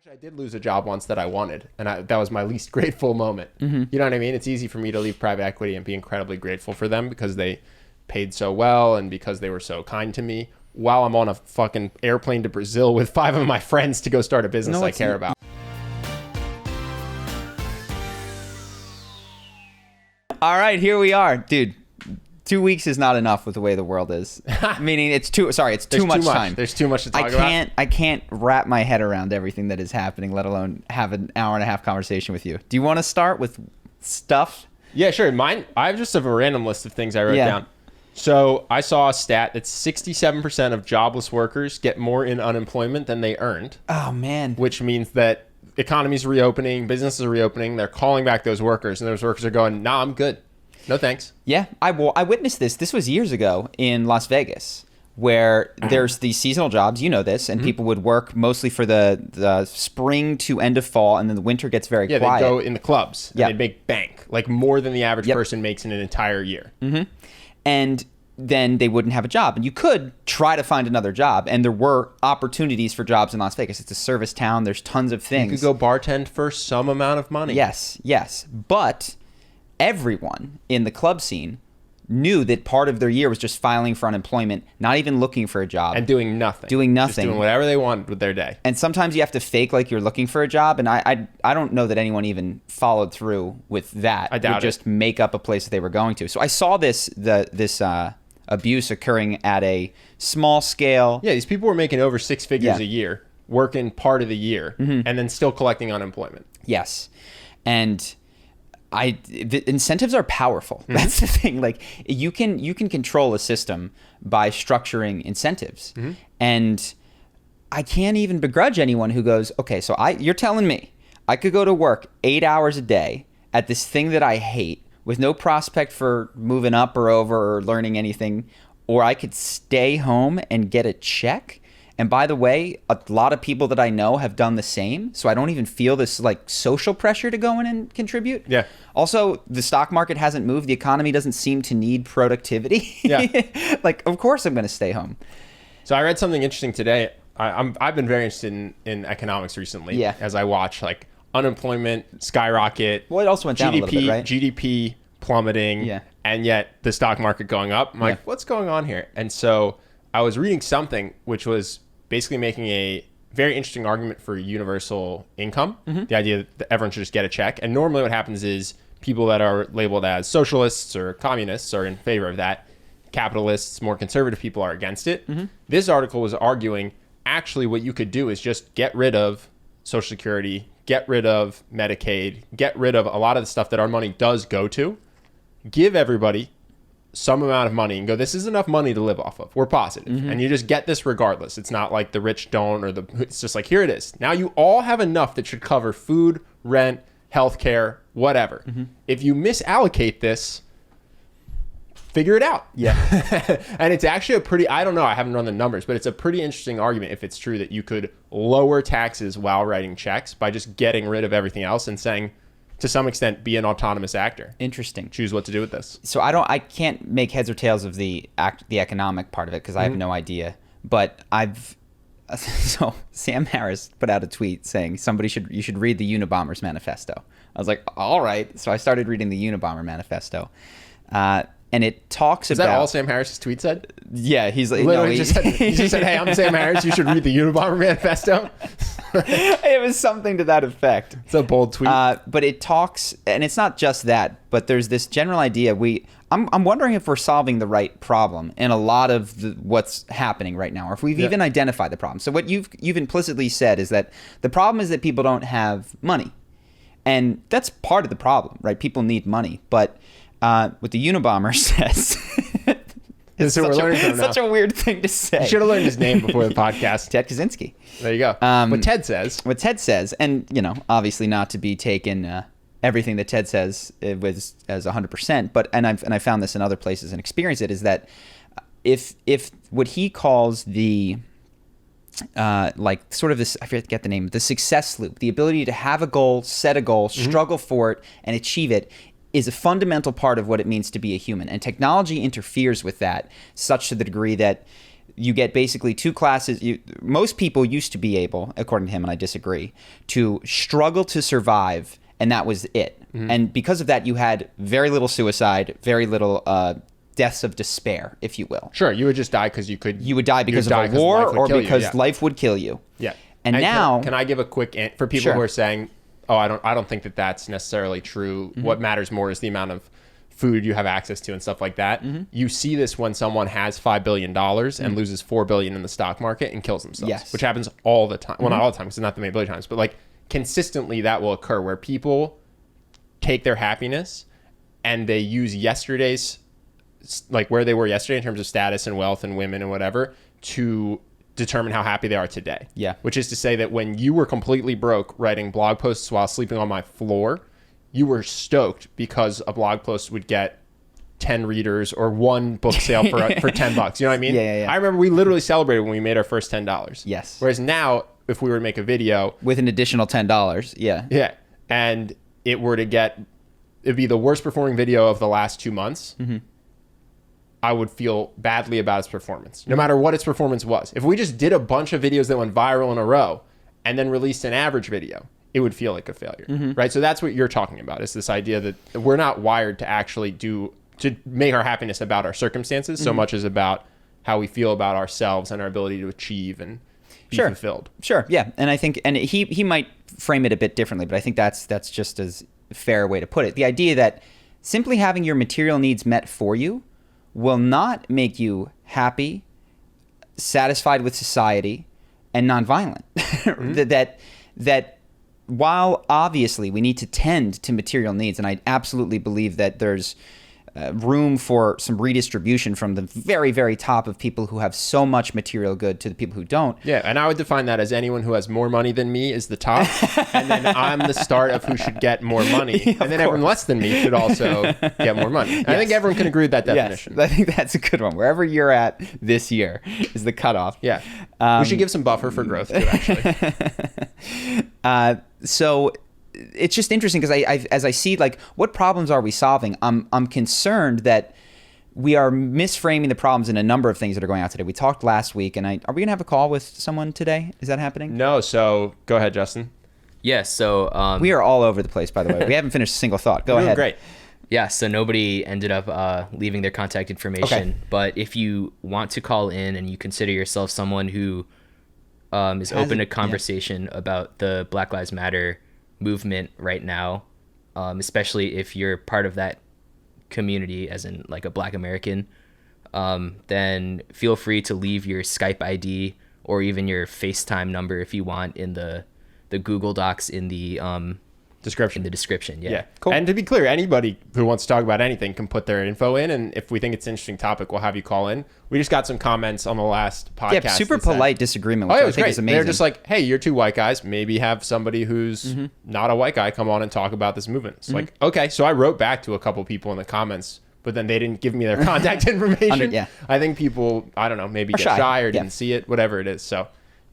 I did lose a job once that I wanted, and that was my least grateful moment. You know what I mean? It's easy for me to leave private equity and be incredibly grateful for them because they paid so well and because they were so kind to me while I'm on a fucking airplane to Brazil with 5 of my friends to go start a business I care about. All right, here we are. Dude, 2 weeks is not enough with the way the world is. Meaning it's too much time. There's too much to talk about. I can't wrap my head around everything that is happening, let alone have an hour and a half conversation with you. Do you want to start with stuff? Yeah, sure. I have just a random list of things I wrote down. So I saw a stat that 67% of jobless workers get more in unemployment than they earned. Oh, man. Which means that economy's reopening, businesses are reopening, they're calling back those workers, and those workers are going, nah, I'm good. No thanks. Yeah, I witnessed this. This was years ago in Las Vegas, where there's these seasonal jobs, you know this, and people would work mostly for the spring to end of fall, and then the winter gets very quiet. Yeah, they'd go in the clubs, and they'd make bank, like more than the average person makes in an entire year. And then they wouldn't have a job. And you could try to find another job, and there were opportunities for jobs in Las Vegas. It's a service town. There's tons of things. You could go bartend for some amount of money. Yes. But everyone in the club scene knew that part of their year was just filing for unemployment, not even looking for a job. And doing nothing. Just doing whatever they want with their day. And sometimes you have to fake like you're looking for a job. And I don't know that anyone even followed through with that. I doubt it. Just make up a place that they were going to. So I saw this abuse occurring at a small scale. Yeah, these people were making over 6 figures a year, working part of the year, and then still collecting unemployment. Yes. And the incentives are powerful. That's the thing. Like you can control a system by structuring incentives. And I can't even begrudge anyone who goes, okay, so you're telling me I could go to work 8 hours a day at this thing that I hate with no prospect for moving up or over or learning anything, or I could stay home and get a check. And by the way, a lot of people that I know have done the same, so I don't even feel this like social pressure to go in and contribute. Yeah. Also, the stock market hasn't moved. The economy doesn't seem to need productivity. Yeah. Like, of course I'm going to stay home. So I read something interesting today. I've been very interested in economics recently. As I watch like unemployment skyrocket. Well, it also went down a little bit, right? GDP plummeting. And yet the stock market going up. I'm like, what's going on here? And so I was reading something which was basically making a very interesting argument for universal income. The idea that everyone should just get a check. And normally what happens is people that are labeled as socialists or communists are in favor of that. Capitalists, more conservative people are against it. This article was arguing actually what you could do is just get rid of Social Security, get rid of Medicaid, get rid of a lot of the stuff that our money does go to, give everybody some amount of money and go, this is enough money to live off of. We're positive. And you just get this regardless. It's not like the rich don't it's just like, here it is. Now you all have enough that should cover food, rent, healthcare, whatever. If you misallocate this, figure it out. And it's actually I don't know, I haven't run the numbers, but it's a pretty interesting argument if it's true that you could lower taxes while writing checks by just getting rid of everything else and saying, to some extent, be an autonomous actor. Interesting. Choose what to do with this. So I can't make heads or tails of the economic part of it because I have no idea. But so Sam Harris put out a tweet saying you should read the Unabomber's Manifesto. I was like, all right. So I started reading the Unabomber Manifesto. And it talks about... Is that all Sam Harris's tweet said? Yeah, he's like... Literally he just said, hey, I'm Sam Harris. You should read the Unabomber Manifesto. It was something to that effect. It's a bold tweet. But it talks... And it's not just that, but there's this general idea. I'm wondering if we're solving the right problem in a lot of what's happening right now, or if we've even identified the problem. So what you've implicitly said is that the problem is that people don't have money. And that's part of the problem, right? People need money. But... what the Unabomber says is such a weird thing to say. You should have learned his name before the podcast. Ted Kaczynski. There you go. What Ted says, and obviously not to be taken everything that Ted says as 100%, but I found this in other places and experienced it, is that if what he calls the like sort of this, I forget the name, the success loop, the ability to have a goal, set a goal, struggle for it, and achieve it, is a fundamental part of what it means to be a human. And technology interferes with that such to the degree that you get basically two classes. Most people used to be able, according to him, and I disagree, to struggle to survive, and that was it. And because of that, you had very little suicide, very little deaths of despair, if you will. Sure, you would just die because you could. You would die because of a war or because life would kill you. Yeah. And now, can I give a quick for people who are saying, "Oh, I don't think that that's necessarily true. What matters more is the amount of food you have access to and stuff like that." You see this when someone has $5 billion and loses $4 billion in the stock market and kills themselves, which happens all the time. Well, not all the time, because it's not that many billion times, but like consistently that will occur where people take their happiness and they use yesterday's, like where they were yesterday in terms of status and wealth and women and whatever, to determine how happy they are today. Yeah. Which is to say that when you were completely broke writing blog posts while sleeping on my floor, you were stoked because a blog post would get 10 readers or one book sale for $10. You know what I mean? Yeah. I remember we literally celebrated when we made our first $10. Yes. Whereas now, if we were to make a video with an additional $10, yeah, and it'd be the worst performing video of the last 2 months, I would feel badly about its performance, no matter what its performance was. If we just did a bunch of videos that went viral in a row and then released an average video, it would feel like a failure, right? So that's what you're talking about, is this idea that we're not wired to actually to make our happiness about our circumstances so much as about how we feel about ourselves and our ability to achieve and be fulfilled. Sure, yeah. And I think, and he might frame it a bit differently, but I think that's just as fair way to put it. The idea that simply having your material needs met for you will not make you happy, satisfied with society, and nonviolent. That while obviously we need to tend to material needs, and I absolutely believe that there's room for some redistribution from the very, very top of people who have so much material good to the people who don't. Yeah, and I would define that as anyone who has more money than me is the top, and then I'm the start of who should get more money, and then everyone less than me should also get more money. I think everyone can agree with that definition. Yes, I think that's a good one. Wherever you're at this year is the cutoff. Yeah, we should give some buffer for growth too, actually. So it's just interesting because as I see, like, what problems are we solving? I'm concerned that we are misframing the problems in a number of things that are going out today. We talked last week, and are we going to have a call with someone today? Is that happening? No, so go ahead, Justin. Yeah, so... we are all over the place, by the way. We haven't finished a single thought. Go ahead. Great. Yeah, so nobody ended up leaving their contact information. Okay. But if you want to call in and you consider yourself someone who is open to conversation about the Black Lives Matter movement right now, especially if you're part of that community, as in like a Black American, then feel free to leave your Skype ID or even your FaceTime number if you want in the Google Docs in the description. Yeah. Cool. And to be clear, anybody who wants to talk about anything can put their info in, and if we think it's an interesting topic, we'll have you call in. We just got some comments on the last podcast. Yeah, super polite disagreement, which I think is amazing. They're just like, hey, you're two white guys. Maybe have somebody who's not a white guy come on and talk about this movement. It's like, okay. So I wrote back to a couple people in the comments, but then they didn't give me their contact information. I think people, I don't know, maybe get shy or didn't see it, whatever it is. So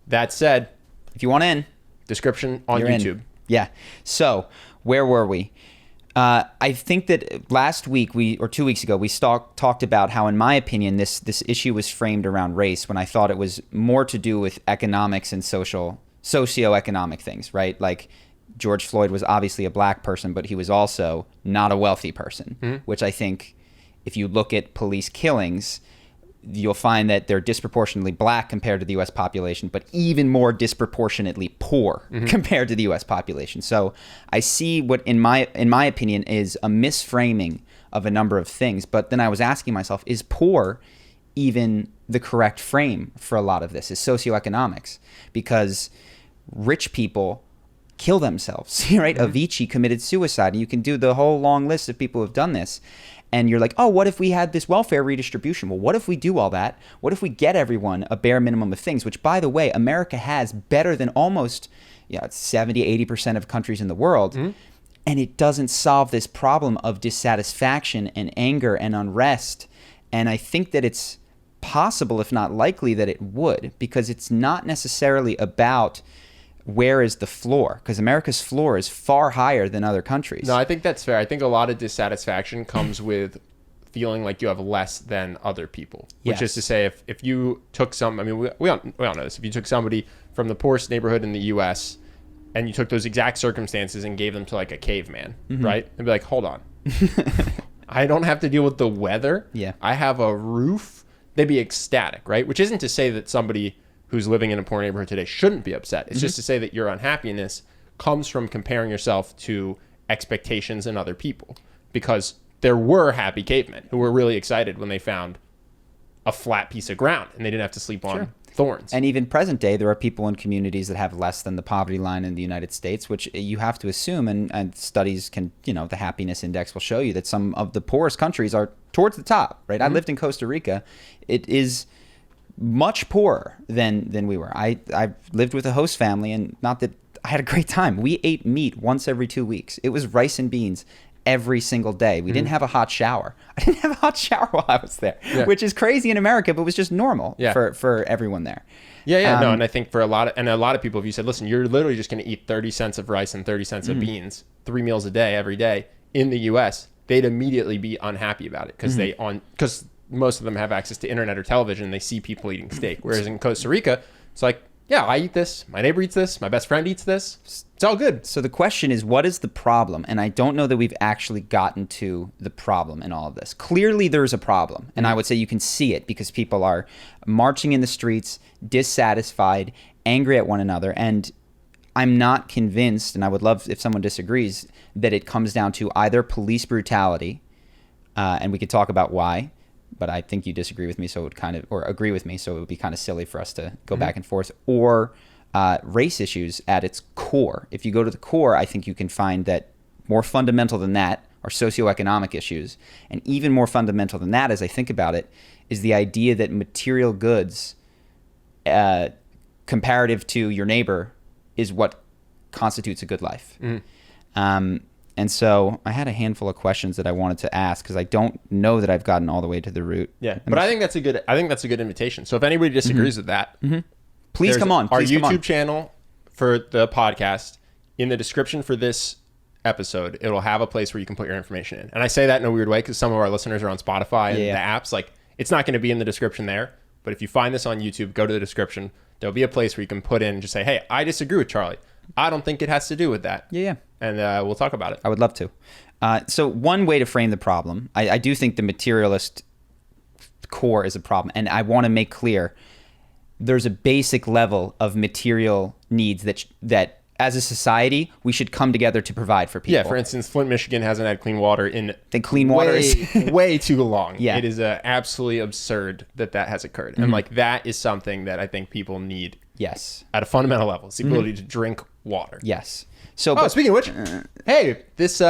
that said, if you want in, description on YouTube. In. Yeah. So where were we? I think that last week or 2 weeks ago, we talked about how, in my opinion, this issue was framed around race when I thought it was more to do with economics and socioeconomic things, right? Like George Floyd was obviously a Black person, but he was also not a wealthy person, which I think if you look at police killings, you'll find that they're disproportionately Black compared to the U.S. population, but even more disproportionately poor compared to the U.S. population. So I see what, in my opinion, is a misframing of a number of things. But then I was asking myself, is poor even the correct frame for a lot of this? Is socioeconomics? Because rich people kill themselves, right? Avicii committed suicide, and you can do the whole long list of people who have done this. And you're like, oh, what if we had this welfare redistribution? Well, what if we do all that? What if we get everyone a bare minimum of things, which, by the way, America has better than almost 70, 80% of countries in the world. And it doesn't solve this problem of dissatisfaction and anger and unrest. And I think that it's possible, if not likely, that it would, because it's not necessarily about where is the floor, because America's floor is far higher than other countries. No, I think that's fair. I think a lot of dissatisfaction comes with feeling like you have less than other people. Which Yes. is to say, if you took we all know this. If you took somebody from the poorest neighborhood in the U.S. and you took those exact circumstances and gave them to like a caveman, right? They'd be like, hold on. I don't have to deal with the weather. Yeah. I have a roof. They'd be ecstatic, right? Which isn't to say that somebody who's living in a poor neighborhood today shouldn't be upset. It's just to say that your unhappiness comes from comparing yourself to expectations in other people. Because there were happy cavemen who were really excited when they found a flat piece of ground and they didn't have to sleep on thorns. And even present day, there are people in communities that have less than the poverty line in the United States, which you have to assume, and studies can, the happiness index will show you that some of the poorest countries are towards the top, right? I lived in Costa Rica. It is much poorer than we were. I lived with a host family, and not that I had a great time. We ate meat once every 2 weeks. It was rice and beans every single day. We didn't have a hot shower. I didn't have a hot shower while I was there, which is crazy in America, but was just normal for everyone there. No, and I think for a lot of people, if you said, listen, you're literally just going to eat 30 cents of rice and 30 cents of beans, 3 meals a day, every day in the U.S., they'd immediately be unhappy about it because most of them have access to internet or television. And they see people eating steak. Whereas in Costa Rica, it's like, yeah, I eat this. My neighbor eats this. My best friend eats this. It's all good. So the question is, what is the problem? And I don't know that we've actually gotten to the problem in all of this. Clearly, there's a problem. And I would say you can see it because people are marching in the streets, dissatisfied, angry at one another. And I'm not convinced, and I would love if someone disagrees, that it comes down to either police brutality, and we could talk about why, but I think you disagree with me, so it would kind of, or agree with me, so it would be kind of silly for us to go back and forth, or race issues at its core. If you go to the core, I think you can find that more fundamental than that are socioeconomic issues. And even more fundamental than that, as I think about it, is the idea that material goods, comparative to your neighbor, is what constitutes a good life. And so I had a handful of questions that I wanted to ask because I don't know that I've gotten all the way to the root. Yeah, but I think that's a good invitation. So if anybody disagrees with that, please come on. Our YouTube channel for the podcast, in the description for this episode, it'll have a place where you can put your information in. And I say that in a weird way because some of our listeners are on Spotify and the apps. Like, it's not going to be in the description there. But if you find this on YouTube, go to the description. There'll be a place where you can put in and just say, hey, I disagree with Charlie. I don't think it has to do with that. Yeah. And we'll talk about it. I would love to. So one way to frame the problem, I do think the materialist core is a problem. And I want to make clear there's a basic level of material needs that as a society, we should come together to provide for people. Yeah, for instance, Flint, Michigan hasn't had clean water in way too long. Yeah. It is absolutely absurd that has occurred. And like that is something that I think people need. Yes. At a fundamental level. It's the ability to drink water. Yes. So, speaking of which, hey, this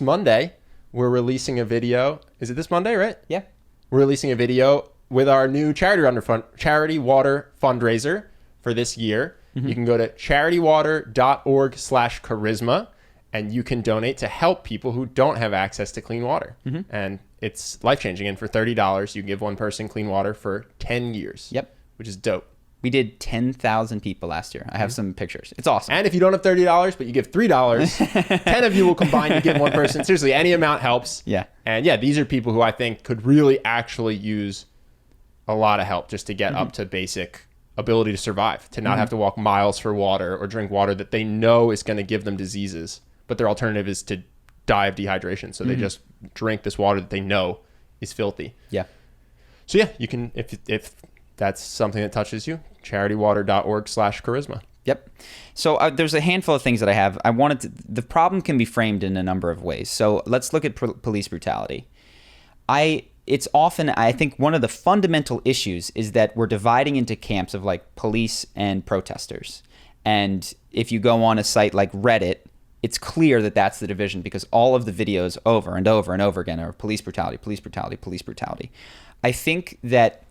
Monday, we're releasing a video. Is it this Monday, right? Yeah. We're releasing a video with our new charity water fundraiser for this year. You can go to charitywater.org/charisma and you can donate to help people who don't have access to clean water. And it's life-changing. And for $30, you give one person clean water for 10 years. Yep. Which is dope. We did 10,000 people last year. I have some pictures. It's awesome. And if you don't have $30, but you give $3, 10 of you will combine to give one person. Seriously, any amount helps. Yeah. And yeah, these are people who I think could really actually use a lot of help just to get up to basic ability to survive, to not have to walk miles for water or drink water that they know is going to give them diseases. But their alternative is to die of dehydration. So they just drink this water that they know is filthy. Yeah. So yeah, you can, if that's something that touches you, charitywater.org/charisma. Yep. So there's a handful of things that I have. The problem can be framed in a number of ways. So let's look at police brutality. It's often, I think one of the fundamental issues is that we're dividing into camps of like police and protesters. And if you go on a site like Reddit, it's clear that that's the division because all of the videos over and over and over again are police brutality, police brutality, police brutality. I think that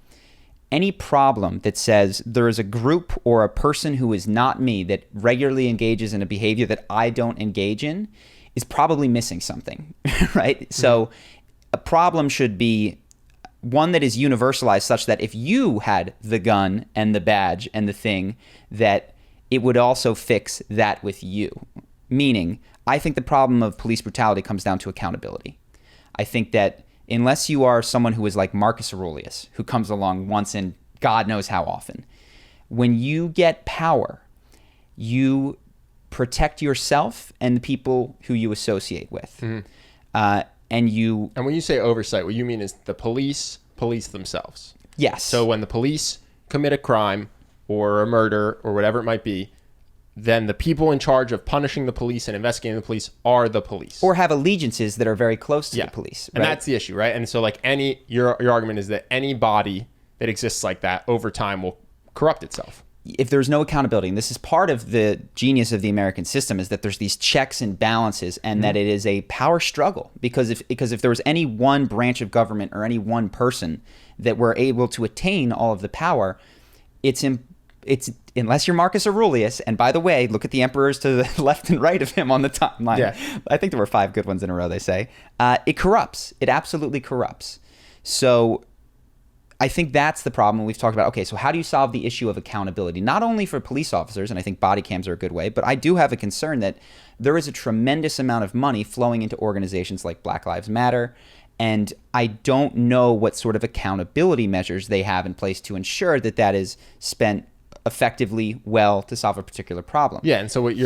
any problem that says there is a group or a person who is not me that regularly engages in a behavior that I don't engage in is probably missing something, right? So a problem should be one that is universalized such that if you had the gun and the badge and the thing, that it would also fix that with you. Meaning, I think the problem of police brutality comes down to accountability. I think that unless you are someone who is like Marcus Aurelius, who comes along once in God knows how often, when you get power, you protect yourself and the people who you associate with. And when you say oversight, what you mean is the police themselves. Yes. So when the police commit a crime or a murder or whatever it might be, then the people in charge of punishing the police and investigating the police are the police. Or have allegiances that are very close to the police. Right? And that's the issue, right? And so like your argument is that any body that exists like that over time will corrupt itself. If there's no accountability, and this is part of the genius of the American system, is that there's these checks and balances, and that it is a power struggle. Because if there was any one branch of government or any one person that were able to attain all of the power, it's unless you're Marcus Aurelius, and by the way, look at the emperors to the left and right of him on the timeline. Yeah. I think there were 5 good ones in a row, they say. It corrupts. It absolutely corrupts. So I think that's the problem. We've talked about, okay, so how do you solve the issue of accountability? Not only for police officers, and I think body cams are a good way, but I do have a concern that there is a tremendous amount of money flowing into organizations like Black Lives Matter, and I don't know what sort of accountability measures they have in place to ensure that that is spent effectively well to solve a particular problem. Yeah, and so what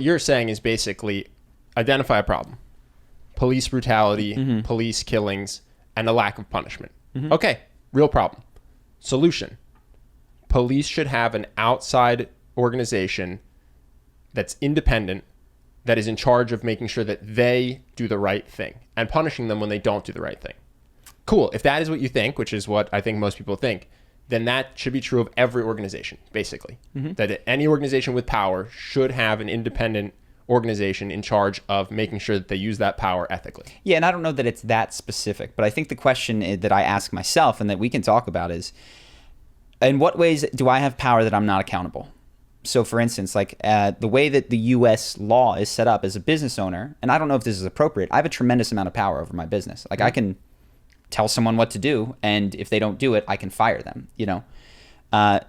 you're saying is basically identify a problem. Police brutality, police killings, and a lack of punishment. Okay. Real problem. Solution. Police should have an outside organization that's independent, that is in charge of making sure that they do the right thing and punishing them when they don't do the right thing. Cool. If that is what you think, which is what I think most people think, then that should be true of every organization, basically. That any organization with power should have an independent organization in charge of making sure that they use that power ethically. Yeah, and I don't know that it's that specific, but I think the question that I ask myself and that we can talk about is, in what ways do I have power that I'm not accountable? So for instance, like the way that the U.S. law is set up as a business owner, and I don't know if this is appropriate, I have a tremendous amount of power over my business. Like I can tell someone what to do, and if they don't do it, I can fire them, you know?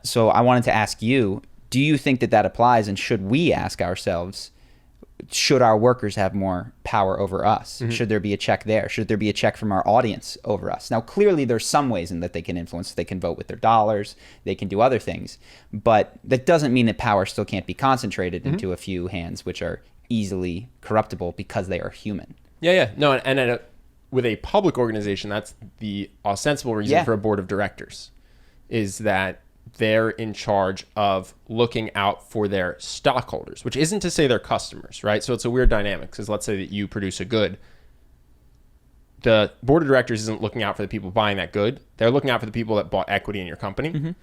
So I wanted to ask you, do you think that that applies, and should we ask ourselves, should our workers have more power over us? Should there be a check there? Should there be a check from our audience over us? Now, clearly, there's some ways in that they can influence. They can vote with their dollars. They can do other things. But that doesn't mean that power still can't be concentrated into a few hands, which are easily corruptible because they are human. Yeah. No, and with a public organization, that's the ostensible reason for a board of directors, is that they're in charge of looking out for their stockholders, which isn't to say they're customers, right? So it's a weird dynamic, because let's say that you produce a good. The board of directors isn't looking out for the people buying that good. They're looking out for the people that bought equity in your company.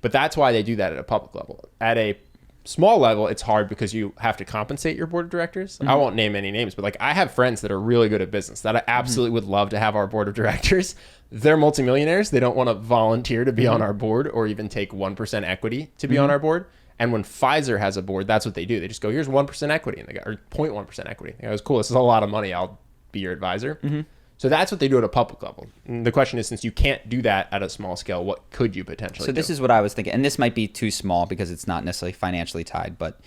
But that's why they do that at a public level. At a small level, it's hard because you have to compensate your board of directors. I won't name any names, but like I have friends that are really good at business that I absolutely would love to have our board of directors. They're multimillionaires. They don't want to volunteer to be on our board or even take 1% equity to be on our board. And when Pfizer has a board, that's what they do. They just go, here's 1% equity, and they go, or 0.1% equity. It was cool. This is a lot of money. I'll be your advisor. So that's what they do at a public level. And the question is, since you can't do that at a small scale, what could you potentially do? So this is what I was thinking, and this might be too small because it's not necessarily financially tied, but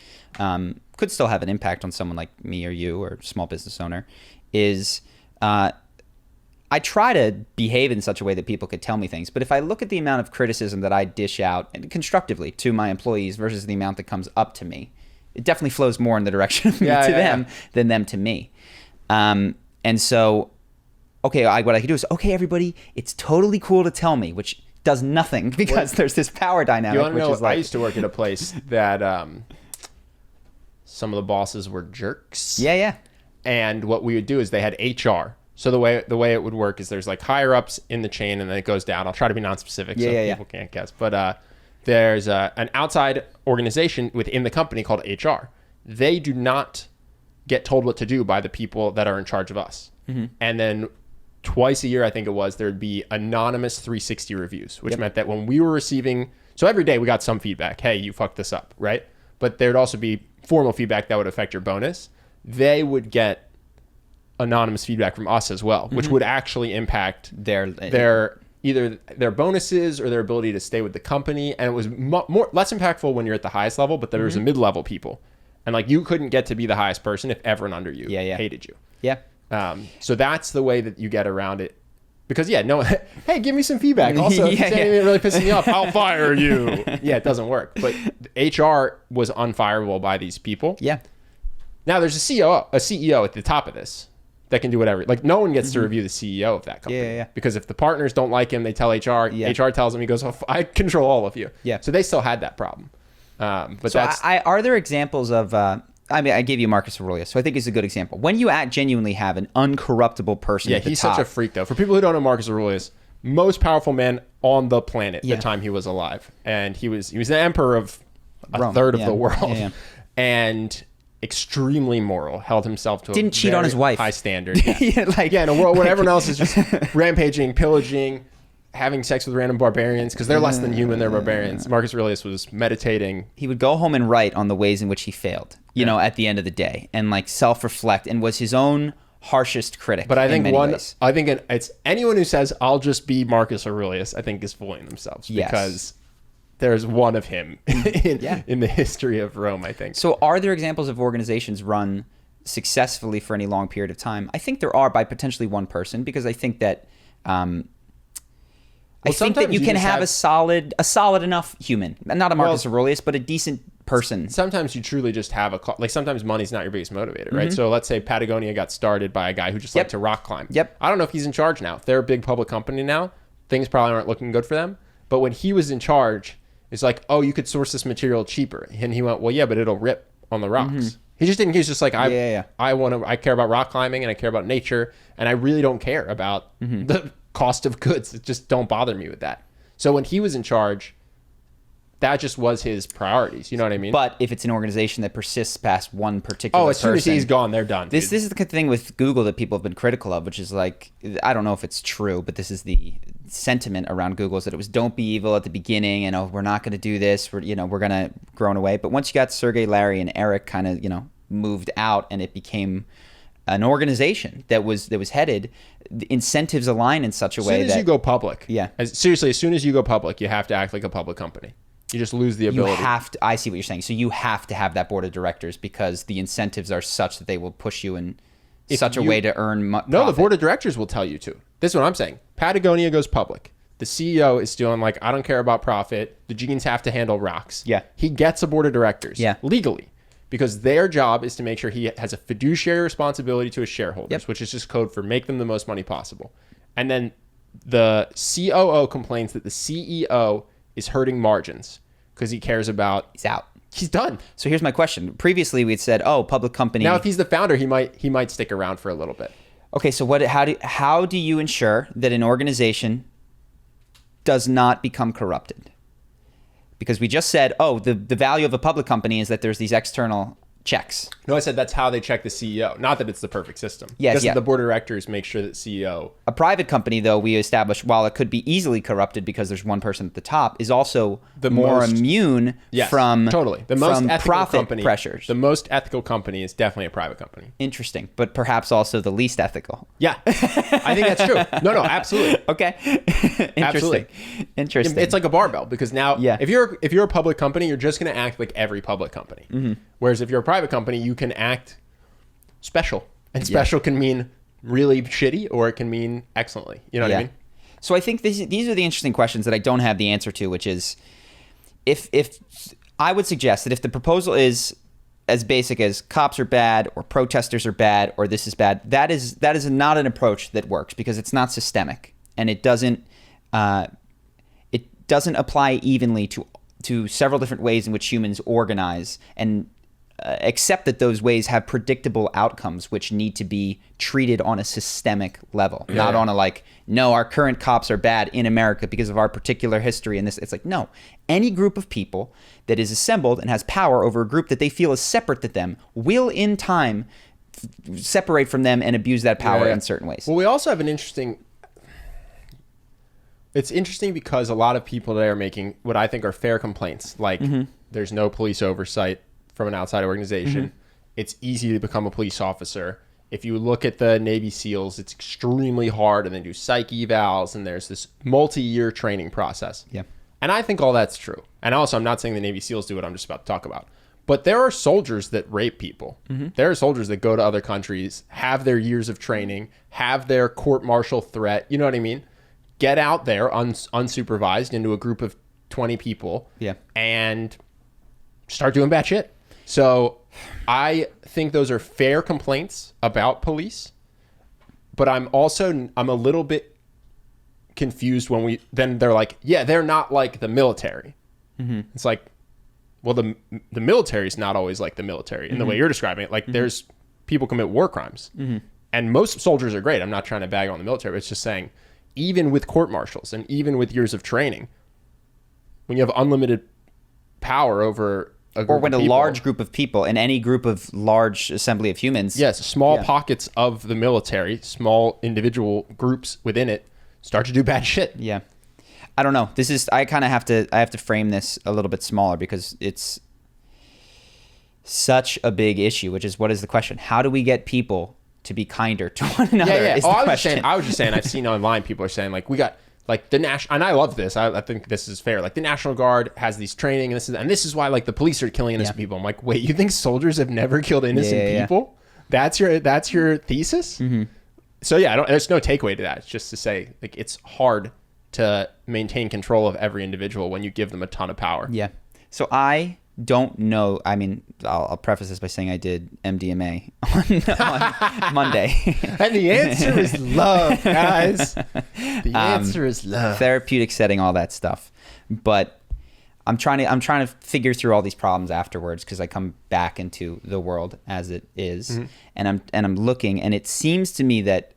could still have an impact on someone like me or you or a small business owner, is I try to behave in such a way that people could tell me things. But if I look at the amount of criticism that I dish out, and constructively, to my employees versus the amount that comes up to me, it definitely flows more in the direction of me to them than them to me. And so, okay, what I could do is, okay, everybody, it's totally cool to tell me, which does nothing because there's this power dynamic. You want to know, I used to work at a place that some of the bosses were jerks. Yeah. And what we would do is they had HR. So the way it would work is there's like higher ups in the chain, and then it goes down. I'll try to be non-specific so people can't guess. But there's an outside organization within the company called HR. They do not get told what to do by the people that are in charge of us. And then twice a year, I think it was, there'd be anonymous 360 reviews, which meant that when we were receiving, so every day we got some feedback. Hey, you fucked this up, right? But there'd also be formal feedback that would affect your bonus. They would get anonymous feedback from us as well, which would actually impact their either their bonuses or their ability to stay with the company. And it was less impactful when you're at the highest level, but there was a mid-level people, and like you couldn't get to be the highest person if everyone under you hated you. So that's the way that you get around it. Because no, hey, give me some feedback. Also, if anything really pisses me off, I'll fire you. Yeah, it doesn't work. But HR was unfireable by these people. Yeah. Now there's a CEO at the top of this that can do whatever. Like no one gets to review the CEO of that company. Yeah. Because if the partners don't like him, they tell HR. Yeah. HR tells him, he goes, I control all of you. Yeah. So they still had that problem. But so that's... are there examples of... I mean, I gave you Marcus Aurelius, so I think he's a good example. When you genuinely have an uncorruptible person at the top... Yeah, he's such a freak, though. For people who don't know Marcus Aurelius, most powerful man on the planet the time he was alive. And he was the emperor of a third of the world. Yeah. And extremely moral, held himself to Didn't a cheat on his wife. high standard. Yeah. In a world when everyone else is just rampaging, pillaging, having sex with random barbarians, because they're less than human, they're barbarians. Marcus Aurelius was meditating. He would go home and write on the ways in which he failed, you know, at the end of the day, and like self-reflect, and was his own harshest critic. But I think ways. I think it's anyone who says I'll just be Marcus Aurelius, I think is fooling themselves, because there's one of him in the history of Rome, I think. So are there examples of organizations run successfully for any long period of time? I think there are, by potentially one person, because I think that I think that you can have a solid enough human, not a Marcus Aurelius, but a decent person. Sometimes you truly just have sometimes money's not your biggest motivator, right? So let's say Patagonia got started by a guy who just liked to rock climb. I don't know if he's in charge now. If they're a big public company now, things probably aren't looking good for them. But when he was in charge, it's like, oh, you could source this material cheaper. And he went, well, yeah, but it'll rip on the rocks. He just didn't. He's just like, I care about rock climbing and I care about nature, and I really don't care about the cost of goods. It just don't bother me with that. So when he was in charge, that just was his priorities. You know what I mean? But if it's an organization that persists past one particular as soon as he's gone, they're done. This is the thing with Google that people have been critical of, which is like, I don't know if it's true, but this is the sentiment around Google, is that it was don't be evil at the beginning, and we're not going to do this, we're going to grow away. But once you got Sergey, Larry, and Eric kind of moved out, and it became an organization that was headed, the incentives align in such a way that... As soon as you go public. Yeah. Seriously, as soon as you go public, you have to act like a public company. You just lose the ability. You have to... I see what you're saying. So you have to have that board of directors because the incentives are such that they will push you in such a way to earn profit. No, the board of directors will tell you to. This is what I'm saying. Patagonia goes public. The CEO is doing like, I don't care about profit. The jeans have to handle rocks. Yeah. He gets a board of directors. Yeah. Legally. Because their job is to make sure he has a fiduciary responsibility to his shareholders, which is just code for make them the most money possible. And then the COO complains that the CEO is hurting margins because he cares about... He's out. He's done. So here's my question. Previously, we'd said, public company... Now, if he's the founder, he might stick around for a little bit. Okay, so how do you ensure that an organization does not become corrupted? Because we just said, the value of a public company is that there's these external checks. No, I said that's how they check the CEO. Not that it's the perfect system. Yes, the board of directors make sure that CEO... A private company, though, we established, while it could be easily corrupted because there's one person at the top, is also more immune from the most ethical profit company, pressures. The most ethical company is definitely a private company. Interesting, but perhaps also the least ethical. Yeah, I think that's true. No, absolutely. Okay. Absolutely. Interesting. It's like a barbell because now, if you're a public company, you're just going to act like every public company. Whereas if you're a private company, you can act special, and special can mean really shitty, or it can mean excellently. You know what I mean? So I think these are the interesting questions that I don't have the answer to, which is, if I would suggest that if the proposal is as basic as cops are bad, or protesters are bad, or this is bad, that is not an approach that works because it's not systemic, and it doesn't apply evenly to several different ways in which humans organize, and accept that those ways have predictable outcomes which need to be treated on a systemic level, not on a no, our current cops are bad in America because of our particular history and this. It's like, no, any group of people that is assembled and has power over a group that they feel is separate to them will in time separate from them and abuse that power in certain ways. Well, we also have it's interesting because a lot of people today are making what I think are fair complaints, like there's no police oversight from an outside organization. It's easy to become a police officer. If you look at the Navy SEALs, it's extremely hard, and they do psych evals, and there's this multi-year training process. Yeah. And I think all that's true. And also, I'm not saying the Navy SEALs do what I'm just about to talk about. But there are soldiers that rape people. There are soldiers that go to other countries, have their years of training, have their court-martial threat, you know what I mean? Get out there unsupervised into a group of 20 people and start doing bad shit. So I think those are fair complaints about police, but I'm a little bit confused when then they're like, yeah, they're not like the military. It's like, well, the military is not always like the military in the way you're describing it. Like there's people commit war crimes and most soldiers are great. I'm not trying to bag on the military, but it's just saying, even with court-martials and even with years of training, when you have unlimited power over a group or when of a people, large group of people in any group of large assembly of humans. Yes, small pockets of the military, small individual groups within it start to do bad shit. Yeah. I don't know. I have to frame this a little bit smaller because it's such a big issue, which is, what is the question? How do we get people to be kinder to one another? Yeah. Is the question. I was just saying, I've seen online people are saying like, we got like the national, and I love this. I think this is fair. Like the National Guard has these training and this is why like the police are killing innocent people. I'm like, wait, you think soldiers have never killed innocent people? That's your thesis? So yeah, there's no takeaway to that. It's just to say like, it's hard to maintain control of every individual when you give them a ton of power. Yeah. So I don't know. I mean, I'll preface this by saying I did MDMA on Monday. And the answer is love, guys. The answer is love. Therapeutic setting, all that stuff. But I'm trying to figure through all these problems afterwards because I come back into the world as it is, and I'm looking, and it seems to me that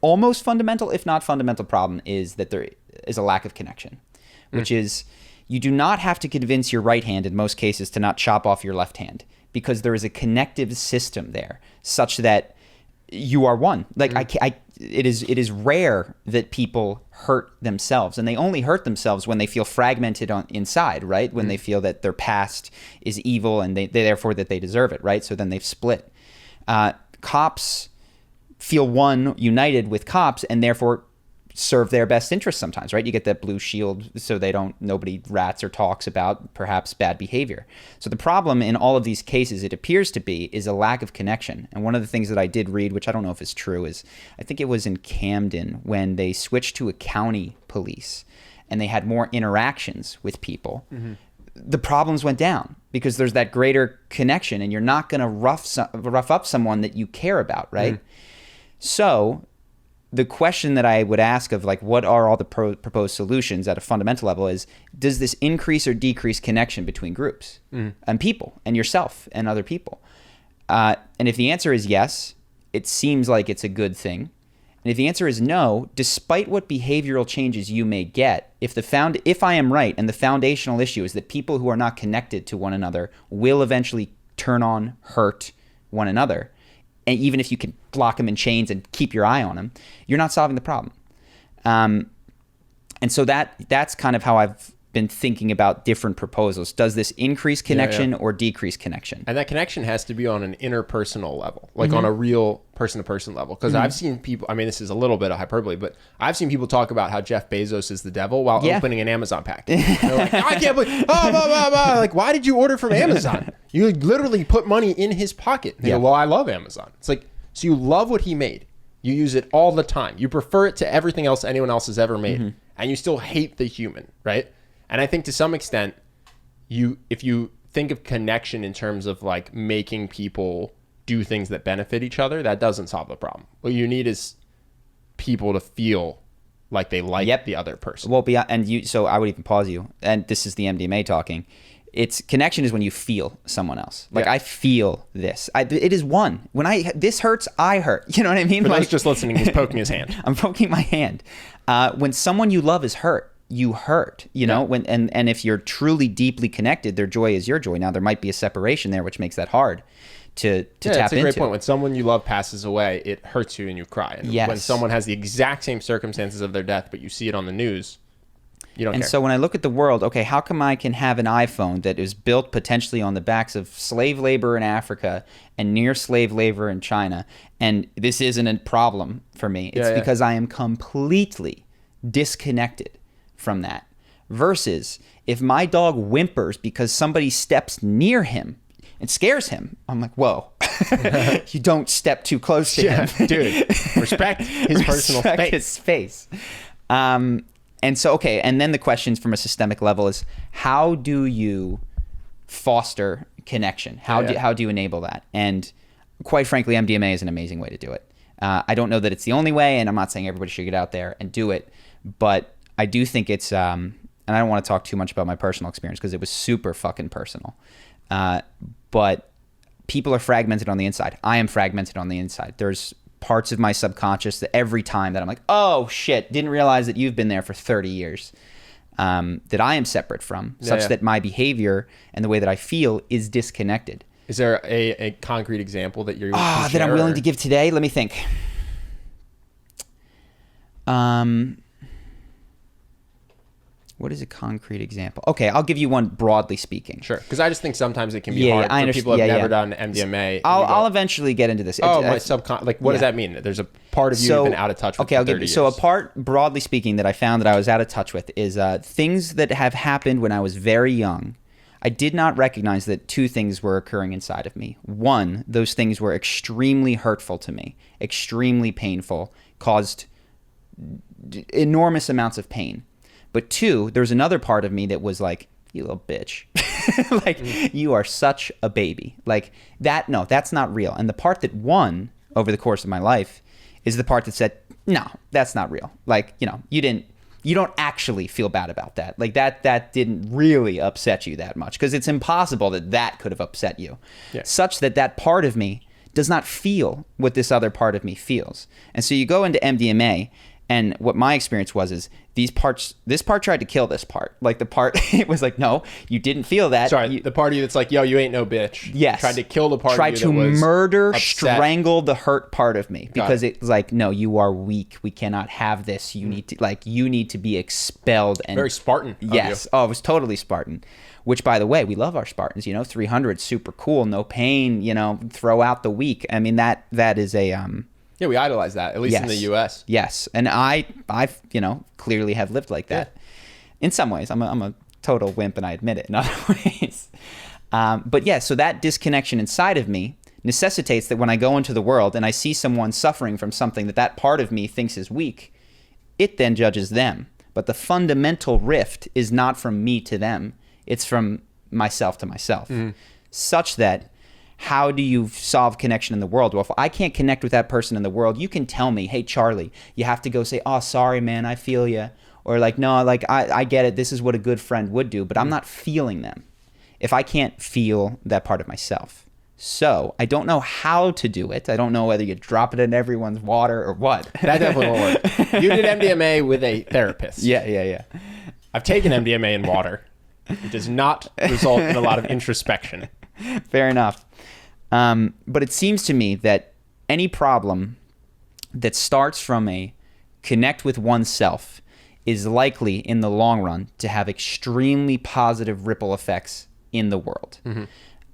almost fundamental, if not fundamental problem is that there is a lack of connection, which is you do not have to convince your right hand in most cases to not chop off your left hand because there is a connective system there such that you are one. Like it is rare that people hurt themselves, and they only hurt themselves when they feel fragmented inside, right? When they feel that their past is evil and they therefore that they deserve it, right? So then they've split. Cops feel united with cops and therefore serve their best interests sometimes, right? You get that blue shield so nobody rats or talks about perhaps bad behavior. So the problem in all of these cases, it appears to be, is a lack of connection. And one of the things that I did read, which I don't know if it's true, is I think it was in Camden when they switched to a county police and they had more interactions with people. The problems went down because there's that greater connection and you're not going to rough up someone that you care about, right? So the question that I would ask of like, what are all the proposed solutions at a fundamental level is, does this increase or decrease connection between groups and people and yourself and other people? And if the answer is yes, it seems like it's a good thing. And if the answer is no, despite what behavioral changes you may get, if I am right and the foundational issue is that people who are not connected to one another will eventually hurt one another, and even if you can lock them in chains and keep your eye on them, you're not solving the problem. And so that's kind of how I've been thinking about different proposals. Does this increase connection or decrease connection? And that connection has to be on an interpersonal level, like on a real person-to-person level. Because I've seen people, I mean, this is a little bit of hyperbole, but I've seen people talk about how Jeff Bezos is the devil while opening an Amazon package. They're like, I can't believe, like, why did you order from Amazon? You literally put money in his pocket. They go, well, I love Amazon. It's like, so you love what he made. You use it all the time. You prefer it to everything else anyone else has ever made. And you still hate the human, right? And I think to some extent, if you think of connection in terms of like making people do things that benefit each other, that doesn't solve the problem. What you need is people to feel like they like the other person. Well, so I would even pause you. And this is the MDMA talking. It's connection is when you feel someone else. Like I feel this. It is one. When this hurts, I hurt. You know what I mean? For those just listening, he's poking his hand. I'm poking my hand. When someone you love is hurt, you hurt, you know, and if you're truly deeply connected, their joy is your joy. Now there might be a separation there, which makes that hard to tap into. That's a great point. When someone you love passes away, it hurts you and you cry. And when someone has the exact same circumstances of their death, but you see it on the news, you don't care. So when I look at the world, okay, how come I can have an iPhone that is built potentially on the backs of slave labor in Africa and near slave labor in China, and this isn't a problem for me? It's because I am completely disconnected from that. versus if my dog whimpers because somebody steps near him and scares him, I'm like, whoa, you don't step too close to him. Dude, respect his personal space. Respect his space. And so, okay, and then the questions from a systemic level is, how do you foster connection? How do you enable that? And quite frankly, MDMA is an amazing way to do it. I don't know that it's the only way, and I'm not saying everybody should get out there and do it, but I do think it's, and I don't want to talk too much about my personal experience because it was super fucking personal. But people are fragmented on the inside. I am fragmented on the inside. There's parts of my subconscious that every time that I'm like, oh shit, didn't realize that you've been there for 30 years, that I am separate from, such that my behavior and the way that I feel is disconnected. Is there a concrete example that you're that I'm willing to give today? Let me think. What is a concrete example? Okay, I'll give you one broadly speaking. Sure, because I just think sometimes it can be hard for people who have never done MDMA. I'll eventually get into this. Oh, what does that mean? There's a part of you you've been out of touch with for 30 years. So a part, broadly speaking, that I found that I was out of touch with is things that have happened when I was very young. I did not recognize that two things were occurring inside of me. One, those things were extremely hurtful to me, extremely painful, caused enormous amounts of pain. But two, there's another part of me that was like, you little bitch. You are such a baby. Like that, no, that's not real. And the part that won over the course of my life is the part that said, no, that's not real. Like, you don't actually feel bad about that. Like that didn't really upset you that much, because it's impossible that could have upset you. Yeah. Such that part of me does not feel what this other part of me feels. And so you go into MDMA, and what my experience was is this part tried to kill this part. Like the part, it was like, no, you didn't feel that. Sorry, the part of you that's like, yo, you ain't no bitch. Yes. Tried to kill the part of you that was Tried to murder, upset. strangle the hurt part of me. Because it's like, no, you are weak. We cannot have this. You need to be expelled. And very Spartan. Yes. Oh, it was totally Spartan. Which, by the way, we love our Spartans. 300, super cool, no pain. Throw out the weak. I mean, that is a Yeah, we idolize that, at least in the U.S. Yes, and I clearly have lived like that. Yeah. In some ways, I'm a total wimp, and I admit it. In other ways, but yeah, so that disconnection inside of me necessitates that when I go into the world and I see someone suffering from something that part of me thinks is weak, it then judges them. But the fundamental rift is not from me to them; it's from myself to myself, such that. How do you solve connection in the world? Well, if I can't connect with that person in the world, you can tell me, hey, Charlie, you have to go say, oh, sorry, man, I feel you. Or like, no, like, I get it. This is what a good friend would do, but I'm not feeling them if I can't feel that part of myself. So I don't know how to do it. I don't know whether you drop it in everyone's water or what. That definitely won't work. You did MDMA with a therapist. Yeah. I've taken MDMA in water. It does not result in a lot of introspection. Fair enough. But it seems to me that any problem that starts from a connect with oneself is likely in the long run to have extremely positive ripple effects in the world.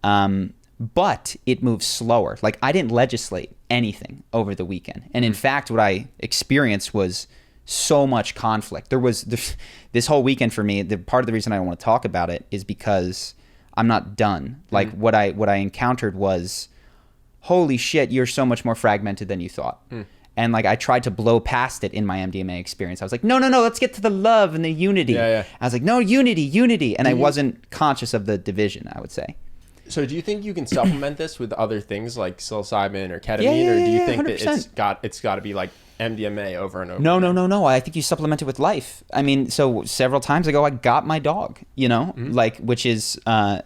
But it moves slower. Like I didn't legislate anything over the weekend. And in fact, what I experienced was so much conflict. There was this whole weekend for me. The part of the reason I don't want to talk about it is because I'm not done. Like what I encountered was, holy shit, you're so much more fragmented than you thought. And like I tried to blow past it in my MDMA experience. I was like, no, let's get to the love and the unity. Yeah. I was like, no, unity. And I wasn't conscious of the division, I would say. So do you think you can supplement this with other things like psilocybin or ketamine? Or do you think 100%. That it's got to be like MDMA over and over? No. I think you supplement it with life. I mean, so several times ago, I got my dog, like, which is an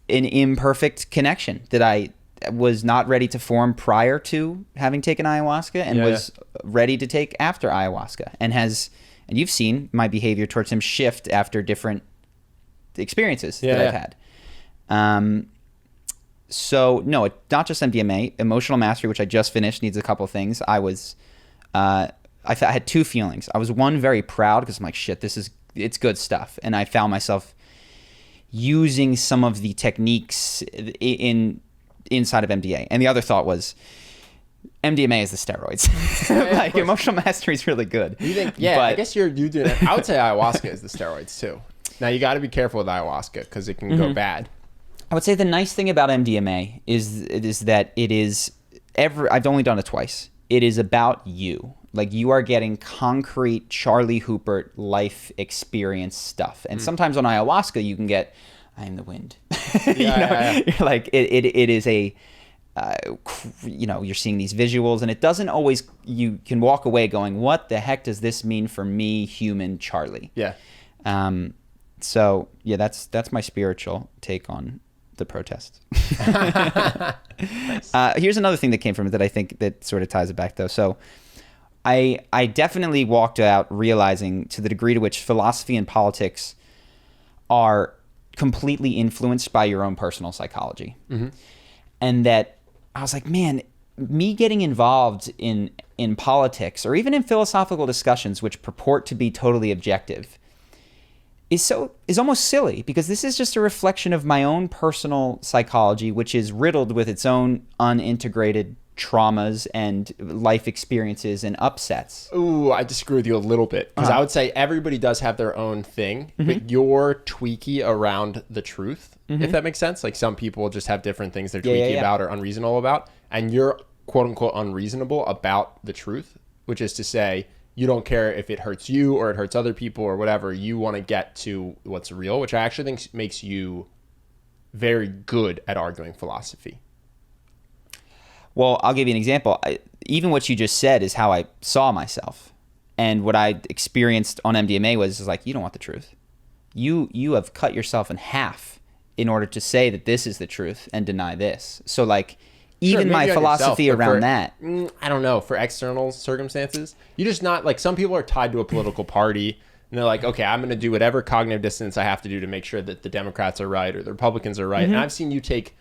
imperfect connection that I was not ready to form prior to having taken ayahuasca and was ready to take after ayahuasca and you've seen my behavior towards him shift after different experiences that I've had. So no, it's not just MDMA. Emotional mastery, which I just finished, needs a couple of things. I had two feelings. I was one, very proud because I'm like, shit, it's good stuff. And I found myself using some of the techniques inside of MDA. And the other thought was, MDMA is the steroids. Like emotional mastery is really good. You think? Yeah, but I guess you do that. I would say ayahuasca is the steroids too. Now you got to be careful with ayahuasca because it can go bad. I would say the nice thing about MDMA is that it is I've only done it twice. It is about you. Like, you are getting concrete Charlie Hooper life experience stuff. And sometimes on ayahuasca you can get, I am the wind. Like it is a you're seeing these visuals, and it doesn't always, you can walk away going, what the heck does this mean for me, human Charlie? Yeah. So yeah, that's my spiritual take on the protests. Nice. Here's another thing that came from it that I think that sort of ties it back though. So I definitely walked out realizing, to the degree to which philosophy and politics are completely influenced by your own personal psychology. And that I was like, man, me getting involved in politics or even in philosophical discussions which purport to be totally objective is almost silly, because this is just a reflection of my own personal psychology, which is riddled with its own unintegrated traumas and life experiences and upsets. Ooh, I disagree with you a little bit, because I would say everybody does have their own thing, but you're tweaky around the truth, if that makes sense. Like, some people just have different things they're tweaky about or unreasonable about, and you're quote unquote unreasonable about the truth, which is to say, you don't care if it hurts you or it hurts other people or whatever. You want to get to what's real, which I actually think makes you very good at arguing philosophy. Well, I'll give you an example. Even what you just said is how I saw myself. And what I experienced on MDMA was like, you don't want the truth. You have cut yourself in half in order to say that this is the truth and deny this. So like, even my philosophy around that. I don't know. For external circumstances, you're just not, like, some people are tied to a political party and they're like, okay, I'm going to do whatever cognitive dissonance I have to do to make sure that the Democrats are right or the Republicans are right. And I've seen you take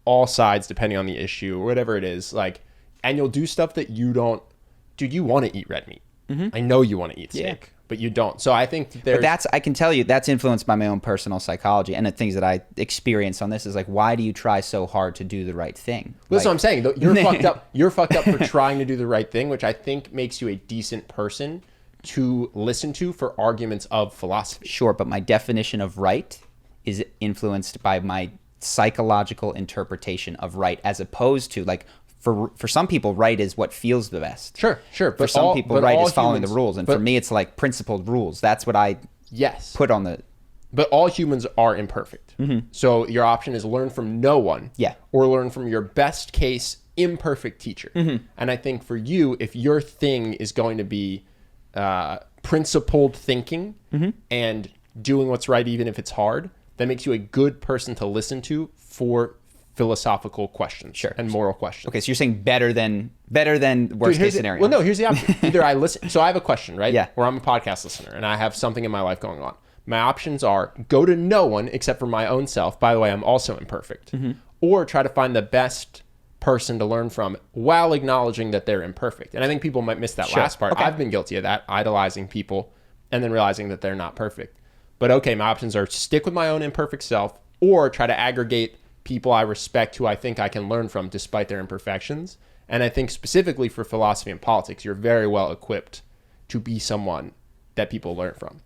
all sides depending on the issue or whatever it is, like, and you'll do stuff that you don't. Dude, you want to eat red meat. I know you want to eat steak, but you don't. So I think I can tell you that's influenced by my own personal psychology, and the things that I experience on this is like, why do you try so hard to do the right thing? Well, that's what I'm saying. You're fucked up. You're fucked up for trying to do the right thing, which I think makes you a decent person to listen to for arguments of philosophy. Sure, but my definition of right is influenced by my psychological interpretation of right, as opposed to, like, for some people, right is what feels the best. Sure. But for some people, right is following the rules, and for me, it's like principled rules. That's what I put on the. But all humans are imperfect. So your option is learn from no one, or learn from your best case imperfect teacher. And I think for you, if your thing is going to be principled thinking and doing what's right, even if it's hard, that makes you a good person to listen to for philosophical questions and moral questions. Okay, so you're saying better than worst case scenario. Well, no, here's the option. Either I listen. So I have a question, right? Yeah. Or I'm a podcast listener and I have something in my life going on. My options are go to no one except for my own self. By the way, I'm also imperfect. Or try to find the best person to learn from while acknowledging that they're imperfect. And I think people might miss that last part. I've been guilty of that, idolizing people and then realizing that they're not perfect. But okay, my options are stick with my own imperfect self or try to aggregate people I respect who I think I can learn from despite their imperfections. And I think specifically for philosophy and politics, you're very well equipped to be someone that people learn from.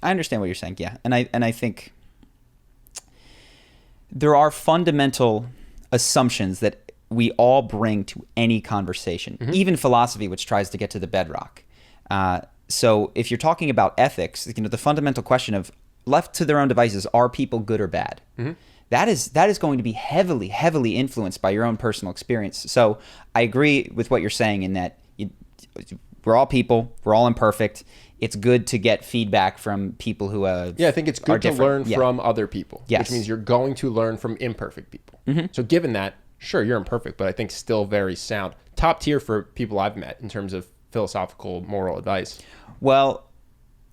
I understand what you're saying, yeah. And I think there are fundamental assumptions that we all bring to any conversation, even philosophy, which tries to get to the bedrock. So if you're talking about ethics, the fundamental question of left to their own devices, are people good or bad? That is going to be heavily, heavily influenced by your own personal experience. So I agree with what you're saying in that we're all people, we're all imperfect. It's good to get feedback from people who I think it's good to learn from other people, which means you're going to learn from imperfect people. So given that, sure, you're imperfect, but I think still very sound. Top tier for people I've met in terms of philosophical moral advice. Well,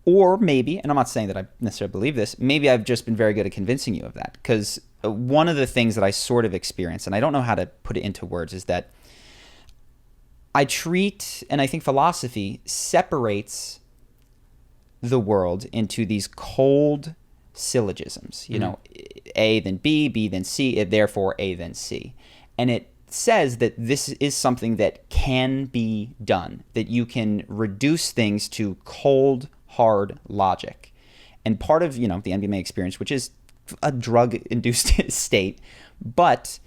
or maybe, and I'm not saying that I necessarily believe this, maybe I've just been very good at convincing you of that. Because one of the things that I sort of experience, and I don't know how to put it into words, is that I treat, and I think philosophy separates the world into these cold syllogisms. You know, A then B, B then C, therefore A then C. And it says that this is something that can be done, that you can reduce things to cold, hard logic. and part of, the MDMA experience, which is a drug-induced state, but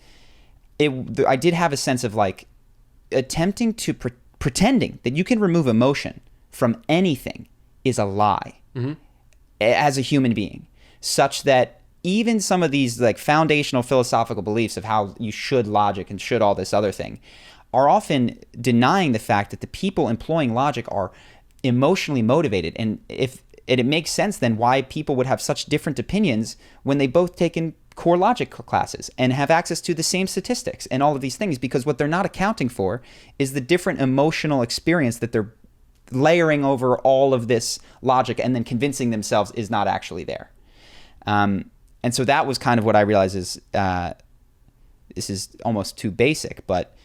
I did have a sense of like attempting to pretending that you can remove emotion from anything is a lie as a human being, such that even some of these like foundational philosophical beliefs of how you should logic and should all this other thing are often denying the fact that the people employing logic are emotionally motivated. And it makes sense then why people would have such different opinions when they both taken core logic classes and have access to the same statistics and all of these things, because what they're not accounting for is the different emotional experience that they're layering over all of this logic and then convincing themselves is not actually there. And so that was kind of what I realized is, this is almost too basic, but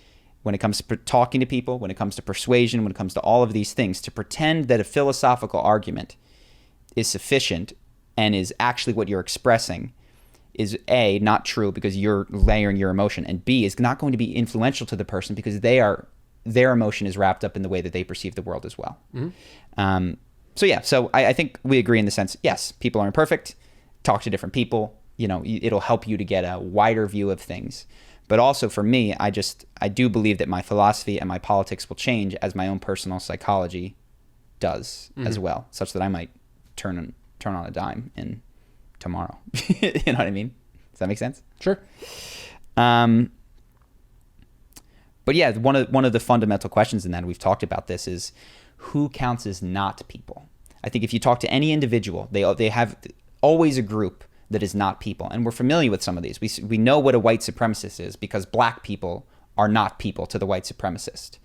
when it comes to talking to people, when it comes to persuasion, when it comes to all of these things, to pretend that a philosophical argument is sufficient and is actually what you're expressing is A, not true because you're layering your emotion, and B, is not going to be influential to the person because their emotion is wrapped up in the way that they perceive the world as well. So I think we agree in the sense, yes, people are imperfect. Talk to different people. It'll help you to get a wider view of things. But also for me, I do believe that my philosophy and my politics will change as my own personal psychology does as well, such that I might turn on a dime in tomorrow. You know what I mean? Does that make sense? Sure. But yeah, one of the fundamental questions in that, we've talked about this, is who counts as not people? I think if you talk to any individual, they have always a group that is not people. And we're familiar with some of these. We know what a white supremacist is because black people are not people to the white supremacist.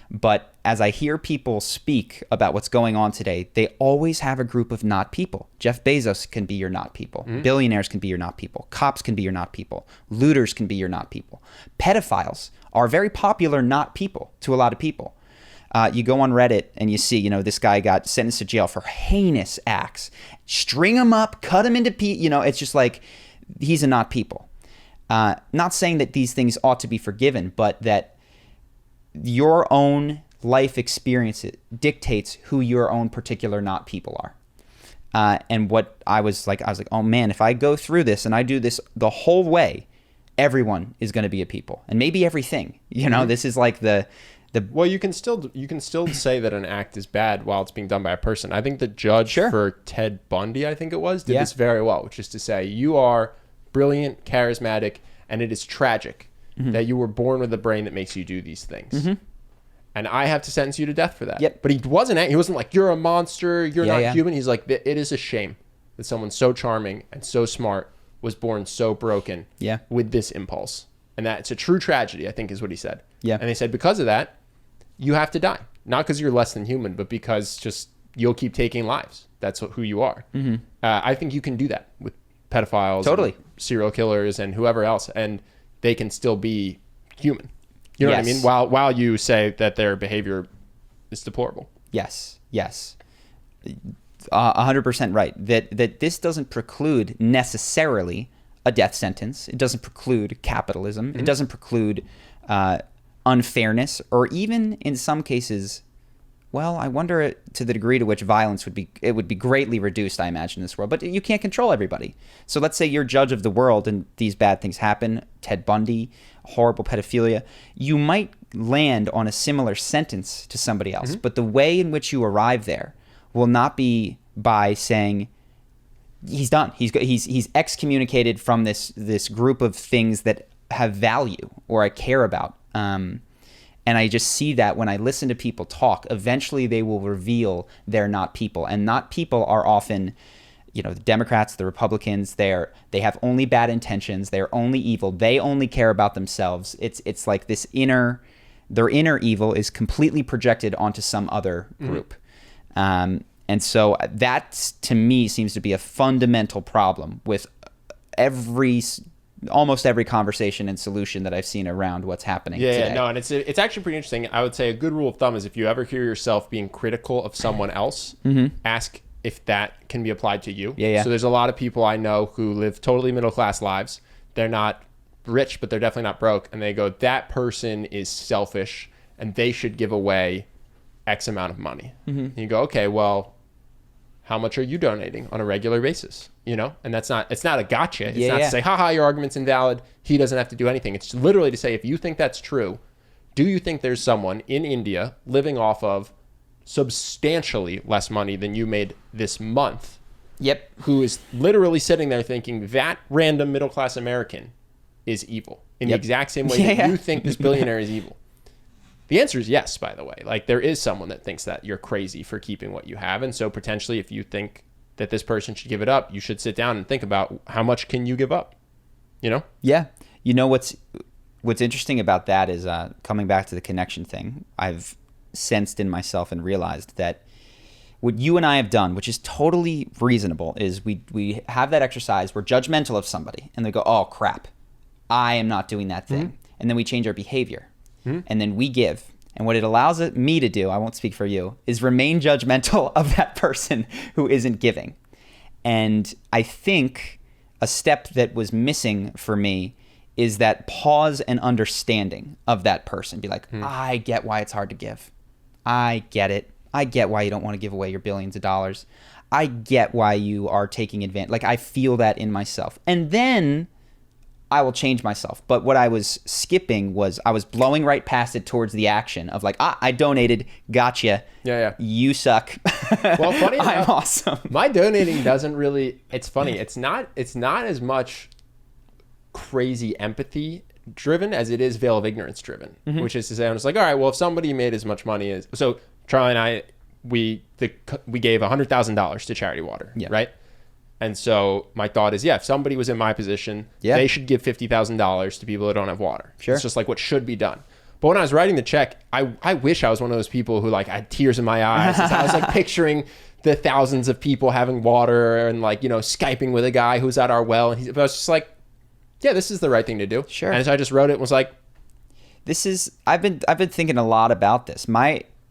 But as I hear people speak about what's going on today, they always have a group of not people. Jeff Bezos can be your not people. Billionaires can be your not people. Cops can be your not people. Looters can be your not people. Pedophiles are very popular not people to a lot of people. You go on Reddit and you see, this guy got sentenced to jail for heinous acts. String him up, cut him into pieces. It's just like he's a not people. Not saying that these things ought to be forgiven, but that your own life experience dictates who your own particular not people are. And what I was like, oh man, if I go through this and I do this the whole way, everyone is going to be a people, and maybe everything. This is like the. Well, you can still say that an act is bad while it's being done by a person. I think the judge for Ted Bundy, I think it was, did this very well, which is to say you are brilliant, charismatic, and it is tragic that you were born with a brain that makes you do these things. And I have to sentence you to death for that. Yep. But he wasn't like, you're a monster, you're not human. He's like, it is a shame that someone so charming and so smart was born so broken with this impulse. And that it's a true tragedy, I think is what he said. Yeah. And they said, because of that, you have to die. Not because you're less than human, but because just you'll keep taking lives. That's who you are. I think you can do that with pedophiles, and serial killers, and whoever else, and they can still be human. You know what I mean? While you say that their behavior is deplorable. Yes. 100% right. That this doesn't preclude necessarily a death sentence. It doesn't preclude capitalism. It doesn't preclude unfairness, or even in some cases, well, I wonder to the degree to which violence would be greatly reduced, I imagine, in this world. But you can't control everybody. So let's say you're judge of the world and these bad things happen, Ted Bundy, horrible pedophilia. You might land on a similar sentence to somebody else, but the way in which you arrive there will not be by saying he's done. He's excommunicated from this group of things that have value or I care about. And I just see that when I listen to people talk, eventually they will reveal they're not people. And not people are often, the Democrats, the Republicans, they have only bad intentions. They're only evil. They only care about themselves. It's like their inner evil is completely projected onto some other group. And so that, to me, seems to be a fundamental problem with almost every conversation and solution that I've seen around what's happening today. And it's actually pretty interesting. I would say a good rule of thumb is if you ever hear yourself being critical of someone else, ask if that can be applied to you. So there's a lot of people I know who live totally middle-class lives. They're not rich, but they're definitely not broke. And they go, that person is selfish and they should give away X amount of money. And you go, okay, well, how much are you donating on a regular basis? You know, and it's not a gotcha. It's not to say, haha, your argument's invalid. He doesn't have to do anything. It's literally to say, if you think that's true, do you think there's someone in India living off of substantially less money than you made this month? Yep. Who is literally sitting there thinking that random middle-class American is evil in the exact same way that you think this billionaire is evil? The answer is yes, by the way. Like, there is someone that thinks that you're crazy for keeping what you have. And so potentially, if you think that this person should give it up, you should sit down and think about how much can you give up, you know? Yeah. You know, what's interesting about that is coming back to the connection thing, I've sensed in myself and realized that what you and I have done, which is totally reasonable, is we have that exercise, we're judgmental of somebody, and they go, oh, crap, I am not doing that thing. And then we change our behavior. And then we give. And what it allows me to do, I won't speak for you, is remain judgmental of that person who isn't giving. And I think a step that was missing for me is that pause and understanding of that person. Be like, I get why it's hard to give. I get it. I get why you don't want to give away your billions of dollars. I get why you are taking advantage. Like, I feel that in myself. And then I will change myself. But what I was skipping was I was blowing right past it towards the action of like, I donated, gotcha. Yeah. You suck. Well, funny I'm enough, awesome. My donating doesn't really, it's funny. It's not as much crazy empathy driven as it is veil of ignorance driven, which is to say, I was like, all right, well, if somebody made as much money as, so Charlie and I, we gave $100,000 to Charity Water, right? And so my thought is, if somebody was in my position, they should give $50,000 to people that don't have water. Sure. It's just like what should be done. But when I was writing the check, I wish I was one of those people who like had tears in my eyes. I was like picturing the thousands of people having water and like, you know, Skyping with a guy who's at our well. And I was just like, yeah, this is the right thing to do. Sure. And so I just wrote it and was like, I've been thinking a lot about this.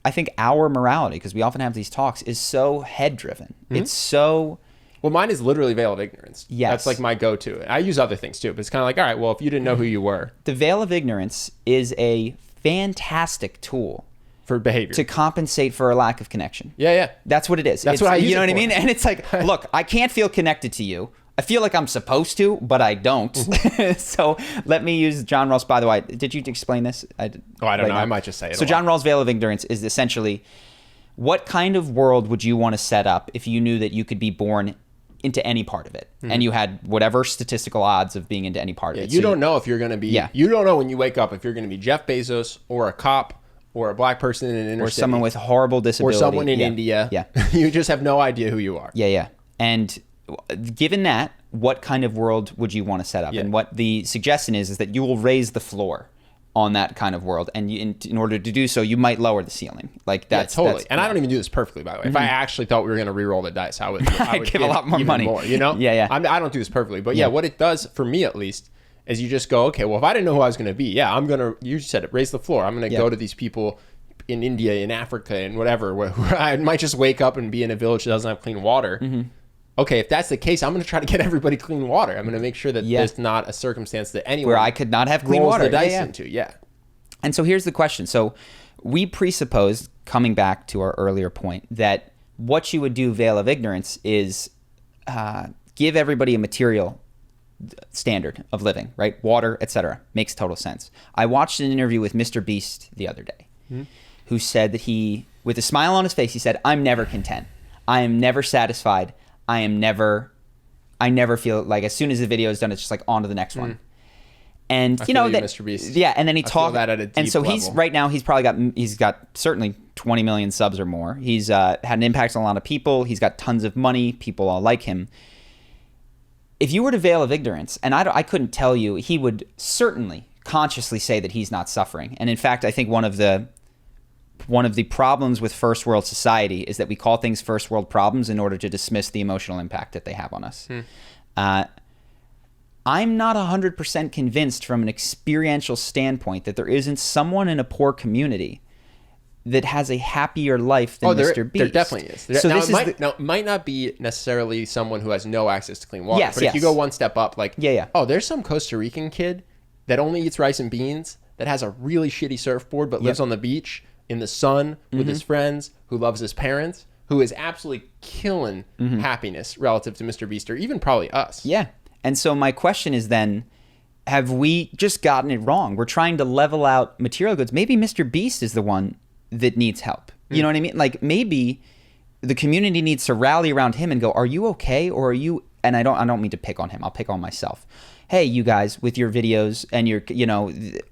I think our morality, because we often have these talks, is so head driven. It's so... Well, mine is literally veil of ignorance. Yes. That's like my go-to. I use other things too, but it's kind of like, all right, well, if you didn't know who you were. The veil of ignorance is a fantastic tool for behavior to compensate for a lack of connection. Yeah. That's what it is. That's what I use You know it what I for. mean? And it's like, look, I can't feel connected to you. I feel like I'm supposed to, but I don't. So let me use John Rawls. By the way, did you explain this? I don't know. I might just say it. So John Rawls' veil of ignorance is essentially, what kind of world would you want to set up if you knew that you could be born into any part of it, and you had whatever statistical odds of being into any part of it? You don't know if you're going to be, you don't know when you wake up if you're going to be Jeff Bezos or a cop or a black person in an inner or city. someone with horrible disability. Or someone in India. Yeah. You just have no idea who you are. Yeah. And given that, what kind of world would you want to set up? And what the suggestion is that you will raise the floor on that kind of world, and in order to do so, you might lower the ceiling. Like that's totally. And I don't even do this perfectly, by the way. If I actually thought we were going to re-roll the dice, I would give a lot more even money. More, you know? Yeah. I don't do this perfectly, but what it does for me at least is you just go, okay, well, if I didn't know who I was going to be, I'm going to. You said it, raise the floor. I'm going to go to these people in India, in Africa, and whatever. Where I might just wake up and be in a village that doesn't have clean water. Okay, if that's the case, I'm going to try to get everybody clean water. I'm going to make sure that there's not a circumstance that anyone where I could not have clean water the dice into. Yeah. And so here's the question. So we presupposed, coming back to our earlier point, that what you would do, veil of ignorance, is give everybody a material standard of living, right? Water, etc. Makes total sense. I watched an interview with Mr. Beast the other day, who said that he, with a smile on his face, he said, I'm never content. I am never satisfied. I never feel like as soon as the video is done, it's just like on to the next one. And I you know that, Mr. Beast. yeah. And then he talked, that at a deep and so level. he's right now. He's got certainly 20 million subs or more. He's had an impact on a lot of people. He's got tons of money. People all like him. If you were to veil of ignorance, and I couldn't tell you, he would certainly consciously say that he's not suffering. And in fact, I think one of the problems with first world society is that we call things first world problems in order to dismiss the emotional impact that they have on us. I'm not 100% convinced from an experiential standpoint that there isn't someone in a poor community that has a happier life than Mr. Beast. There definitely is. So it might not be necessarily someone who has no access to clean water. But if you go one step up, like, there's some Costa Rican kid that only eats rice and beans, that has a really shitty surfboard, but lives on the beach in the sun with his friends, who loves his parents, who is absolutely killing happiness relative to Mr. Beast or even probably us. Yeah. And so my question is then, have we just gotten it wrong? We're trying to level out material goods. Maybe Mr. Beast is the one that needs help. You know what I mean? Like maybe the community needs to rally around him and go, are you okay? Or are you, and I don't mean to pick on him. I'll pick on myself. Hey, you guys with your videos and your,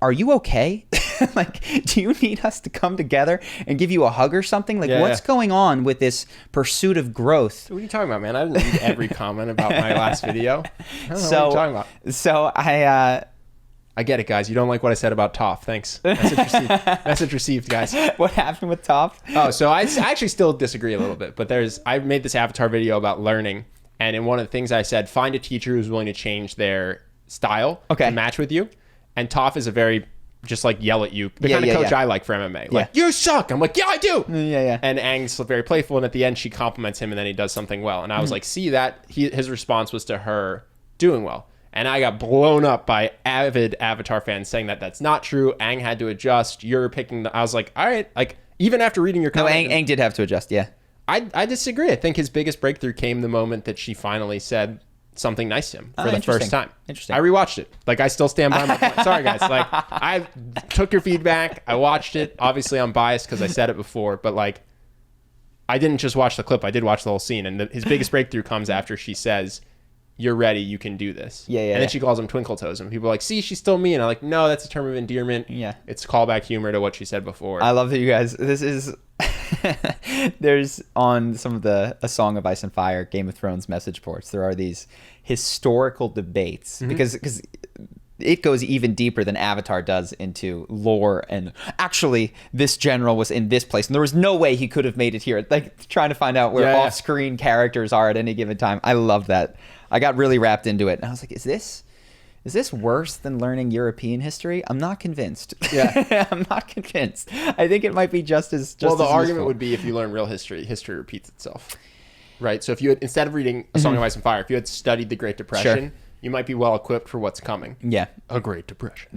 are you okay? Like, do you need us to come together and give you a hug or something? Like, what's going on with this pursuit of growth? What are you talking about, man? I didn't read every comment about my last video. I don't know what you're talking about. So I get it, guys. You don't like what I said about Toph. Thanks. Message received, guys. What happened with Toph? Oh, so I actually still disagree a little bit, but I made this avatar video about learning, and in one of the things I said, find a teacher who's willing to change their style to match with you. And Toph is a very just like yell at you, the kind of coach I like for MMA. Like, you suck. I'm like, yeah, I do. And Aang's very playful, and at the end she compliments him, and then he does something well. And I was like, see that? His response was to her doing well. And I got blown up by avid Avatar fans saying that that's not true. Aang had to adjust. You're picking I was like, all right. Like, even after reading your comment. No, Aang did have to adjust, yeah. I disagree. I think his biggest breakthrough came the moment that she finally said something nice to him for the first time. Interesting. I rewatched it. Like, I still stand by my point. Sorry, guys. Like, I took your feedback. I watched it. Obviously, I'm biased because I said it before. But, like, I didn't just watch the clip. I did watch the whole scene. And his biggest breakthrough comes after she says, you're ready, you can do this. And then she calls him Twinkle Toes, and people are like, see, she's still me. And I'm like, no, that's a term of endearment. It's callback humor to what she said before. I love that you guys, this is, there's on some of A Song of Ice and Fire, Game of Thrones message boards, there are these historical debates, because it goes even deeper than Avatar does into lore, and actually this general was in this place and there was no way he could have made it here, like trying to find out where off-screen characters are at any given time. I love that. I got really wrapped into it, and I was like, is this worse than learning European history? I'm not convinced. I'm not convinced. I think it might be just as well, the as argument useful. would be, if you learn real history repeats itself, right? So if you had, instead of reading A Song of Ice and Fire, if you had studied the Great Depression, you might be well equipped for what's coming. A Great Depression.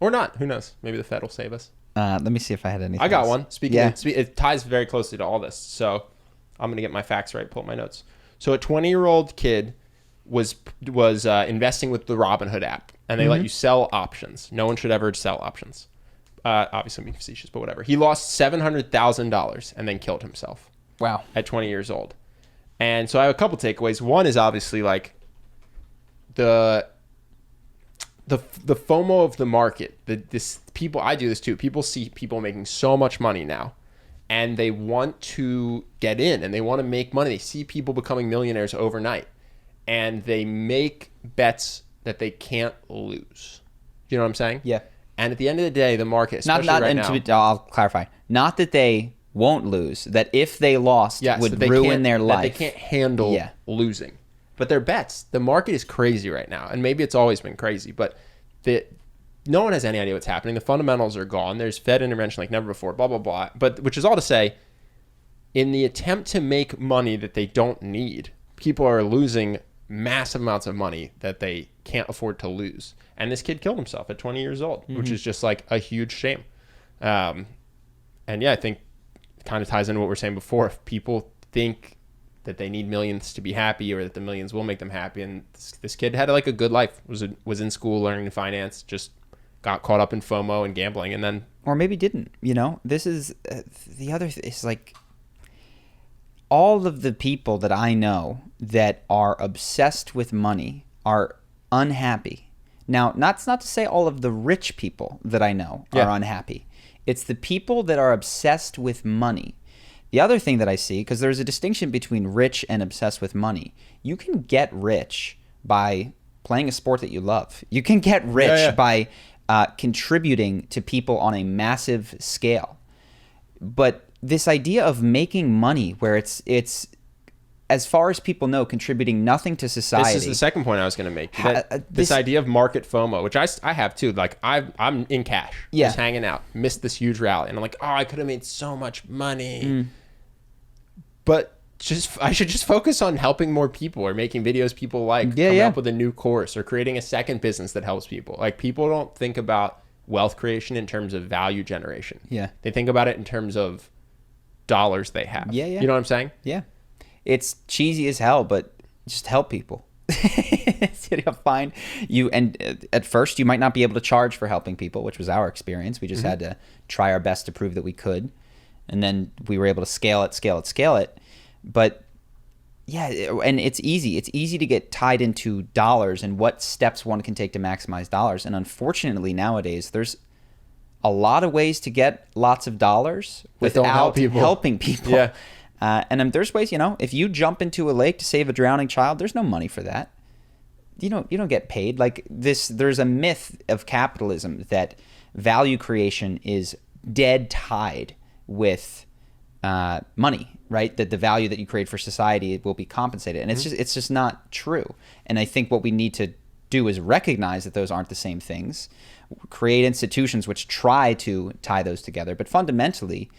Or not. Who knows? Maybe the Fed will save us. Let me see if I had anything I got else. one. It ties very closely to all this, so I'm going to get my facts right, pull up my notes. So a 20-year-old kid was investing with the Robinhood app, and they let you sell options. No one should ever sell options. Obviously, I'm being facetious, but whatever. He lost $700,000 and then killed himself. Wow. At 20 years old. And so I have a couple takeaways. One is obviously like the FOMO of the market. I do this too. People see people making so much money now, and they want to get in and they want to make money. They see people becoming millionaires overnight, and they make bets that they can't lose. You know what I'm saying? Yeah. And at the end of the day, the market, especially right now, I'll clarify. Not that they won't lose. That if they lost, would ruin their life. That they can't handle losing. But they're bets. The market is crazy right now, and maybe it's always been crazy. But no one has any idea what's happening. The fundamentals are gone. There's Fed intervention like never before. Blah blah blah. But which is all to say, in the attempt to make money that they don't need, people are losing massive amounts of money that they can't afford to lose. And this kid killed himself at 20 years old, which is just like a huge shame. And I think it kind of ties into what we were saying before. If people think that they need millions to be happy, or that the millions will make them happy, and this kid had like a good life, was in school learning finance, just got caught up in FOMO and gambling, and then, or maybe didn't. This is the other is like, all of the people that I know that are obsessed with money are unhappy. Now, that's not to say all of the rich people that I know are unhappy. It's the people that are obsessed with money. The other thing that I see, because there's a distinction between rich and obsessed with money. You can get rich by playing a sport that you love. You can get rich by contributing to people on a massive scale. But this idea of making money where it's as far as people know, contributing nothing to society. This is the second point I was going to make. This idea of market FOMO, which I have too. Like, I'm in cash, just hanging out, missed this huge rally, and I'm like, oh, I could have made so much money. But I should just focus on helping more people, or making videos people like, coming up with a new course, or creating a second business that helps people. Like, people don't think about wealth creation in terms of value generation. They think about it in terms of dollars they have. Yeah. You know what I'm saying? Yeah. It's cheesy as hell, but just help people. Find you, and at first you might not be able to charge for helping people, which was our experience. We just had to try our best to prove that we could, and then we were able to scale it. But yeah, and it's easy to get tied into dollars and what steps one can take to maximize dollars. And unfortunately nowadays there's a lot of ways to get lots of dollars without helping people. Yeah. And there's ways, if you jump into a lake to save a drowning child, there's no money for that. You don't get paid. Like this, there's a myth of capitalism that value creation is dead tied with money, right? That the value that you create for society will be compensated. And it's just not true. And I think what we need to do is recognize that those aren't the same things, create institutions which try to tie those together. But fundamentally,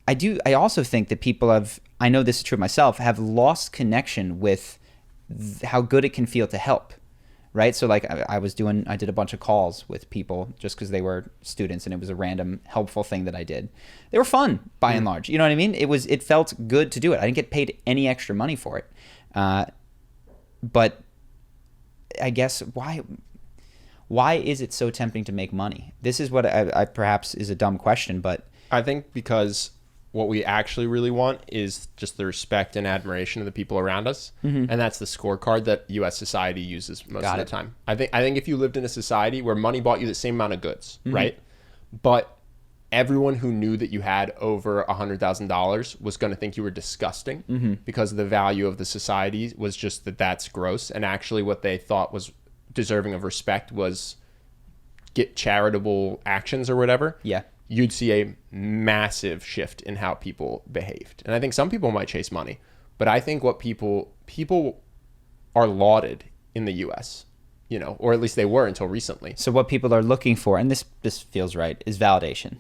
I also think that people I know this is true of myself, have lost connection with how good it can feel to help, right? So like I did a bunch of calls with people just because they were students and it was a random helpful thing that I did. They were fun by and large. You know what I mean? It felt good to do it. I didn't get paid any extra money for it. But I guess why is it so tempting to make money? This is what I perhaps is a dumb question, but I think because what we actually really want is just the respect and admiration of the people around us. And that's the scorecard that U.S. society uses most of the time. I think if you lived in a society where money bought you the same amount of goods, right? But everyone who knew that you had over $100,000 was going to think you were disgusting because the value of the society was just that's gross. And actually what they thought was deserving of respect was get charitable actions or whatever. Yeah. You'd see a massive shift in how people behaved. And I think some people might chase money, but I think what people are lauded in the US, or at least they were until recently. So what people are looking for, and this feels right, is validation.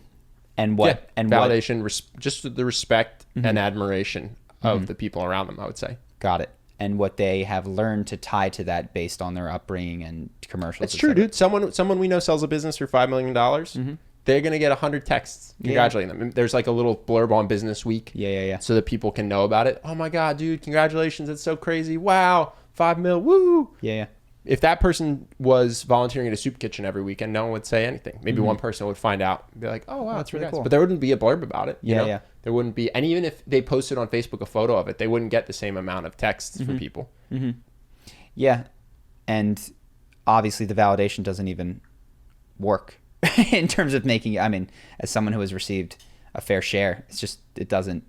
And what? And validation, just the respect and admiration of the people around them, I would say. Got it. And what they have learned to tie to that based on their upbringing and commercials. It's true, dude. Someone we know sells a business for $5 million. They're going to get 100 texts congratulating them. There's like a little blurb on Business Week. Yeah. So that people can know about it. Oh my God, dude, congratulations. That's so crazy. Wow. 5 mil. Woo. Yeah. If that person was volunteering at a soup kitchen every weekend, no one would say anything. Maybe one person would find out and be like, oh, wow, that's really cool. But there wouldn't be a blurb about it. Yeah. There wouldn't be. And even if they posted on Facebook a photo of it, they wouldn't get the same amount of texts from people. Yeah. And obviously the validation doesn't even work in terms of making, as someone who has received a fair share, it doesn't,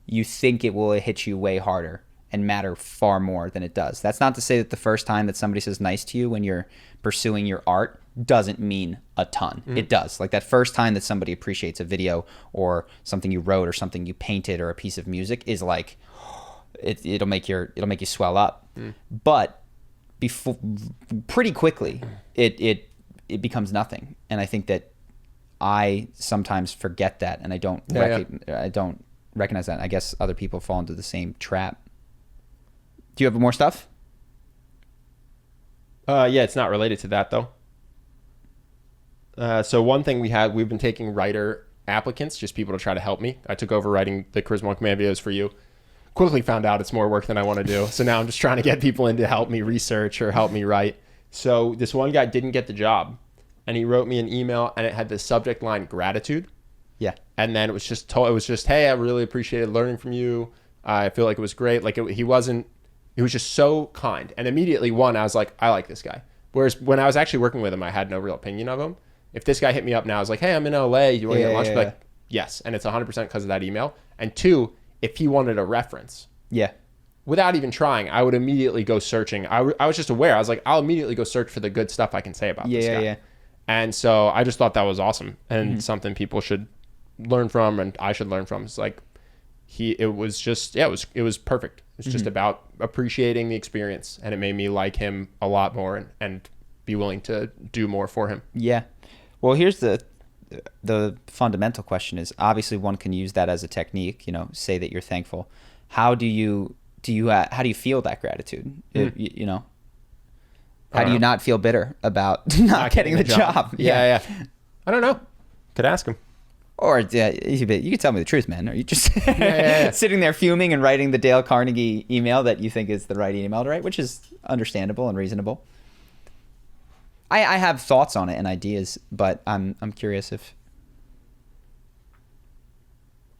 you think it will hit you way harder and matter far more than it does. That's not to say that the first time that somebody says nice to you when you're pursuing your art doesn't mean a ton. It does. Like that first time that somebody appreciates a video or something you wrote or something you painted or a piece of music is like, it'll make you swell up. But pretty quickly, it becomes nothing. And I think that I sometimes forget that, and I don't recognize that. And I guess other people fall into the same trap. Do you have more stuff? Yeah, it's not related to that though. So one thing we've been taking writer applicants, just people to try to help me. I took over writing the Charisma on Command videos for you. Quickly found out it's more work than I want to do. So now I'm just trying to get people in to help me research or help me write. So this one guy didn't get the job, and he wrote me an email, and it had the subject line gratitude. Yeah. And then it was just hey, I really appreciated learning from you. I feel like it was great. Like he was just so kind. And immediately I was like, I like this guy. Whereas when I was actually working with him, I had no real opinion of him. If this guy hit me up now, I was like, hey, I'm in LA. You want to get lunch? Like, yes. And it's 100% because of that email. And 2, if he wanted a reference. Yeah. Without even trying, I would immediately go searching. I was just aware. I was like, I'll immediately go search for the good stuff I can say about this guy. Yeah. And so I just thought that was awesome and something people should learn from and I should learn from. It's like it was perfect. It's just about appreciating the experience, and it made me like him a lot more and be willing to do more for him. Yeah. Well, here's the fundamental question is, obviously one can use that as a technique, say that you're thankful. How do you feel that gratitude? How do you not feel bitter about not getting the job? Yeah. I don't know. Could ask him. Or you can tell me the truth, man. Are you just sitting there fuming and writing the Dale Carnegie email that you think is the right email to write, which is understandable and reasonable. I have thoughts on it and ideas, but I'm curious if...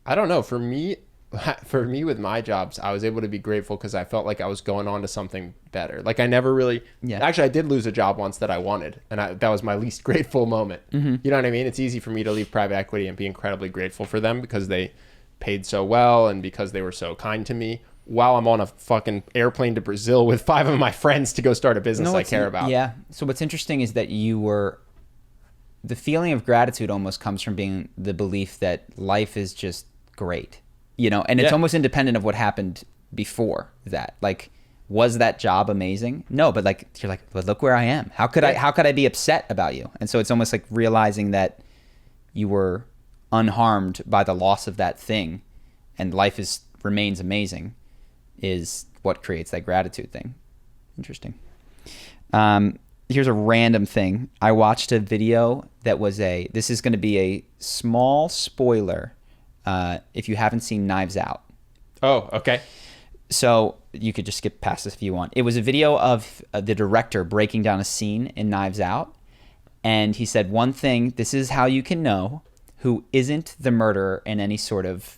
I don't know. For me with my jobs, I was able to be grateful because I felt like I was going on to something better. Like I never really... Yeah. Actually, I did lose a job once that I wanted, and that was my least grateful moment. Mm-hmm. You know what I mean? It's easy for me to leave private equity and be incredibly grateful for them because they paid so well and because they were so kind to me while I'm on a fucking airplane to Brazil with 5 of my friends to go start a business I care about. Yeah. So what's interesting is that the feeling of gratitude almost comes from being the belief that life is just great, and it's almost independent of what happened before that. Like, was that job amazing? No, but like, you're like, but look where I am. How could I be upset about you? And so it's almost like realizing that you were unharmed by the loss of that thing and life remains amazing is what creates that gratitude thing. Interesting. Here's a random thing. I watched a video that was this is going to be a small spoiler if you haven't seen Knives Out. Oh, okay. So you could just skip past this if you want. It was a video of the director breaking down a scene in Knives Out. And he said, one thing, this is how you can know who isn't the murderer in any sort of...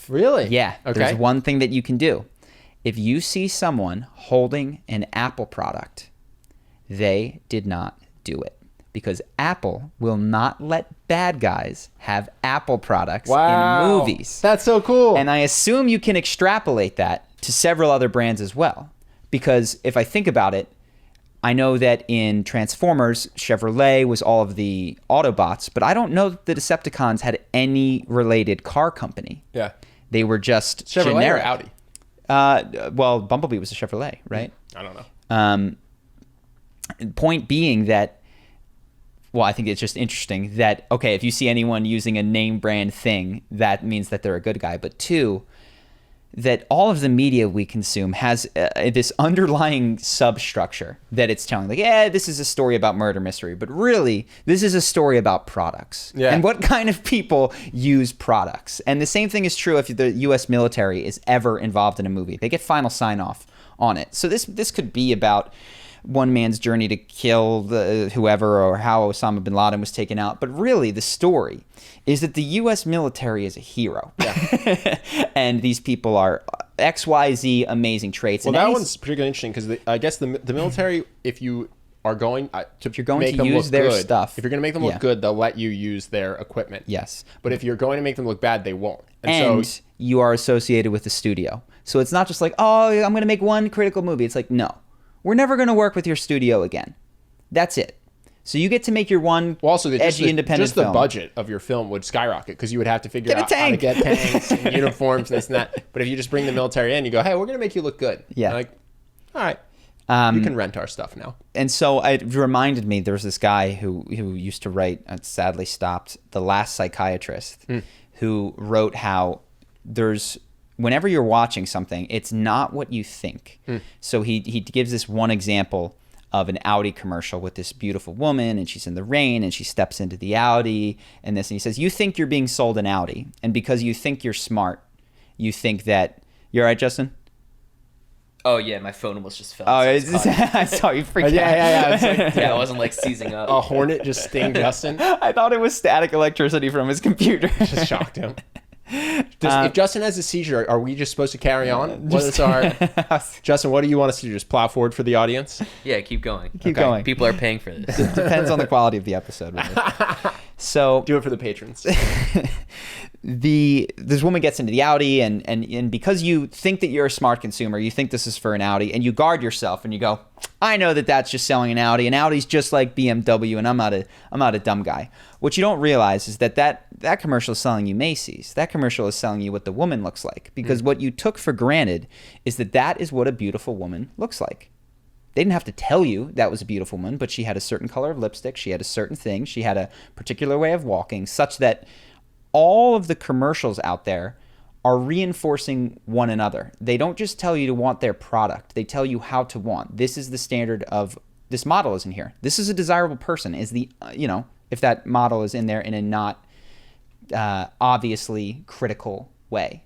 Really? Yeah. Okay. There's one thing that you can do. If you see someone holding an Apple product, they did not do it. Because Apple will not let bad guys have Apple products in movies. That's so cool. And I assume you can extrapolate that to several other brands as well. Because if I think about it, I know that in Transformers, Chevrolet was all of the Autobots, but I don't know that the Decepticons had any related car company. Yeah. They were just Chevrolet generic. Or Audi? Well, Bumblebee was a Chevrolet, right? I don't know. Point being that, well, I think it's just interesting that, okay, if you see anyone using a name brand thing, that means that they're a good guy. But 2, that all of the media we consume has this underlying substructure that it's telling, like, this is a story about murder mystery, but really, this is a story about products. Yeah. And what kind of people use products. And the same thing is true if the U.S. military is ever involved in a movie. They get final sign-off on it. So this could be about one man's journey to kill whoever or how Osama bin Laden was taken out. But really, the story is that the U.S. military is a hero. Yeah. And these people are XYZ amazing traits. Well, that one's particularly interesting because I guess the military, if you are going to make them use look their good, stuff, if you're going to make them look good, they'll let you use their equipment. Yes. But if you're going to make them look bad, they won't. And so you are associated with the studio. So it's not just like, oh, I'm going to make one critical movie. It's like, no. We're never going to work with your studio again. That's it. So you get to make your one edgy independent film. Just the budget of your film would skyrocket because you would have to figure out how to get tanks and uniforms and this and that. But if you just bring the military in, you go, hey, we're going to make you look good. Yeah. Like, all right. You can rent our stuff now. And so it reminded me, there was this guy who used to write, sadly stopped, The Last Psychiatrist, who wrote how whenever you're watching something, it's not what you think. So he gives this one example of an Audi commercial with this beautiful woman, and she's in the rain, and she steps into the Audi, and he says, you think you're being sold an Audi, and because you think you're smart, you think that... You're right, Justin? Oh, yeah, my phone almost just fell. Oh, I saw you freak out. Yeah. Like, I wasn't like seizing up. A hornet just stinged Justin. I thought it was static electricity from his computer. Just shocked him. If Justin has a seizure, are we just supposed to carry on? What is our Justin? What do you want us to do? Just plow forward for the audience? Yeah, keep going. Keep going. People are paying for this. It depends on the quality of the episode. Really. So do it for the patrons. This woman gets into the Audi, and because you think that you're a smart consumer, you think this is for an Audi, and you guard yourself, and you go, I know that that's just selling an Audi, and Audi's just like BMW, and I'm not a dumb guy. What you don't realize is that commercial is selling you Macy's. That commercial is selling you what the woman looks like, because what you took for granted is that is what a beautiful woman looks like. They didn't have to tell you that was a beautiful woman, but she had a certain color of lipstick, she had a certain thing, she had a particular way of walking, such that all of the commercials out there are reinforcing one another. They don't just tell you to want their product. They tell you how to want. This is the standard of this model is in here. This is a desirable person. Is the if that model is in there in a not obviously critical way.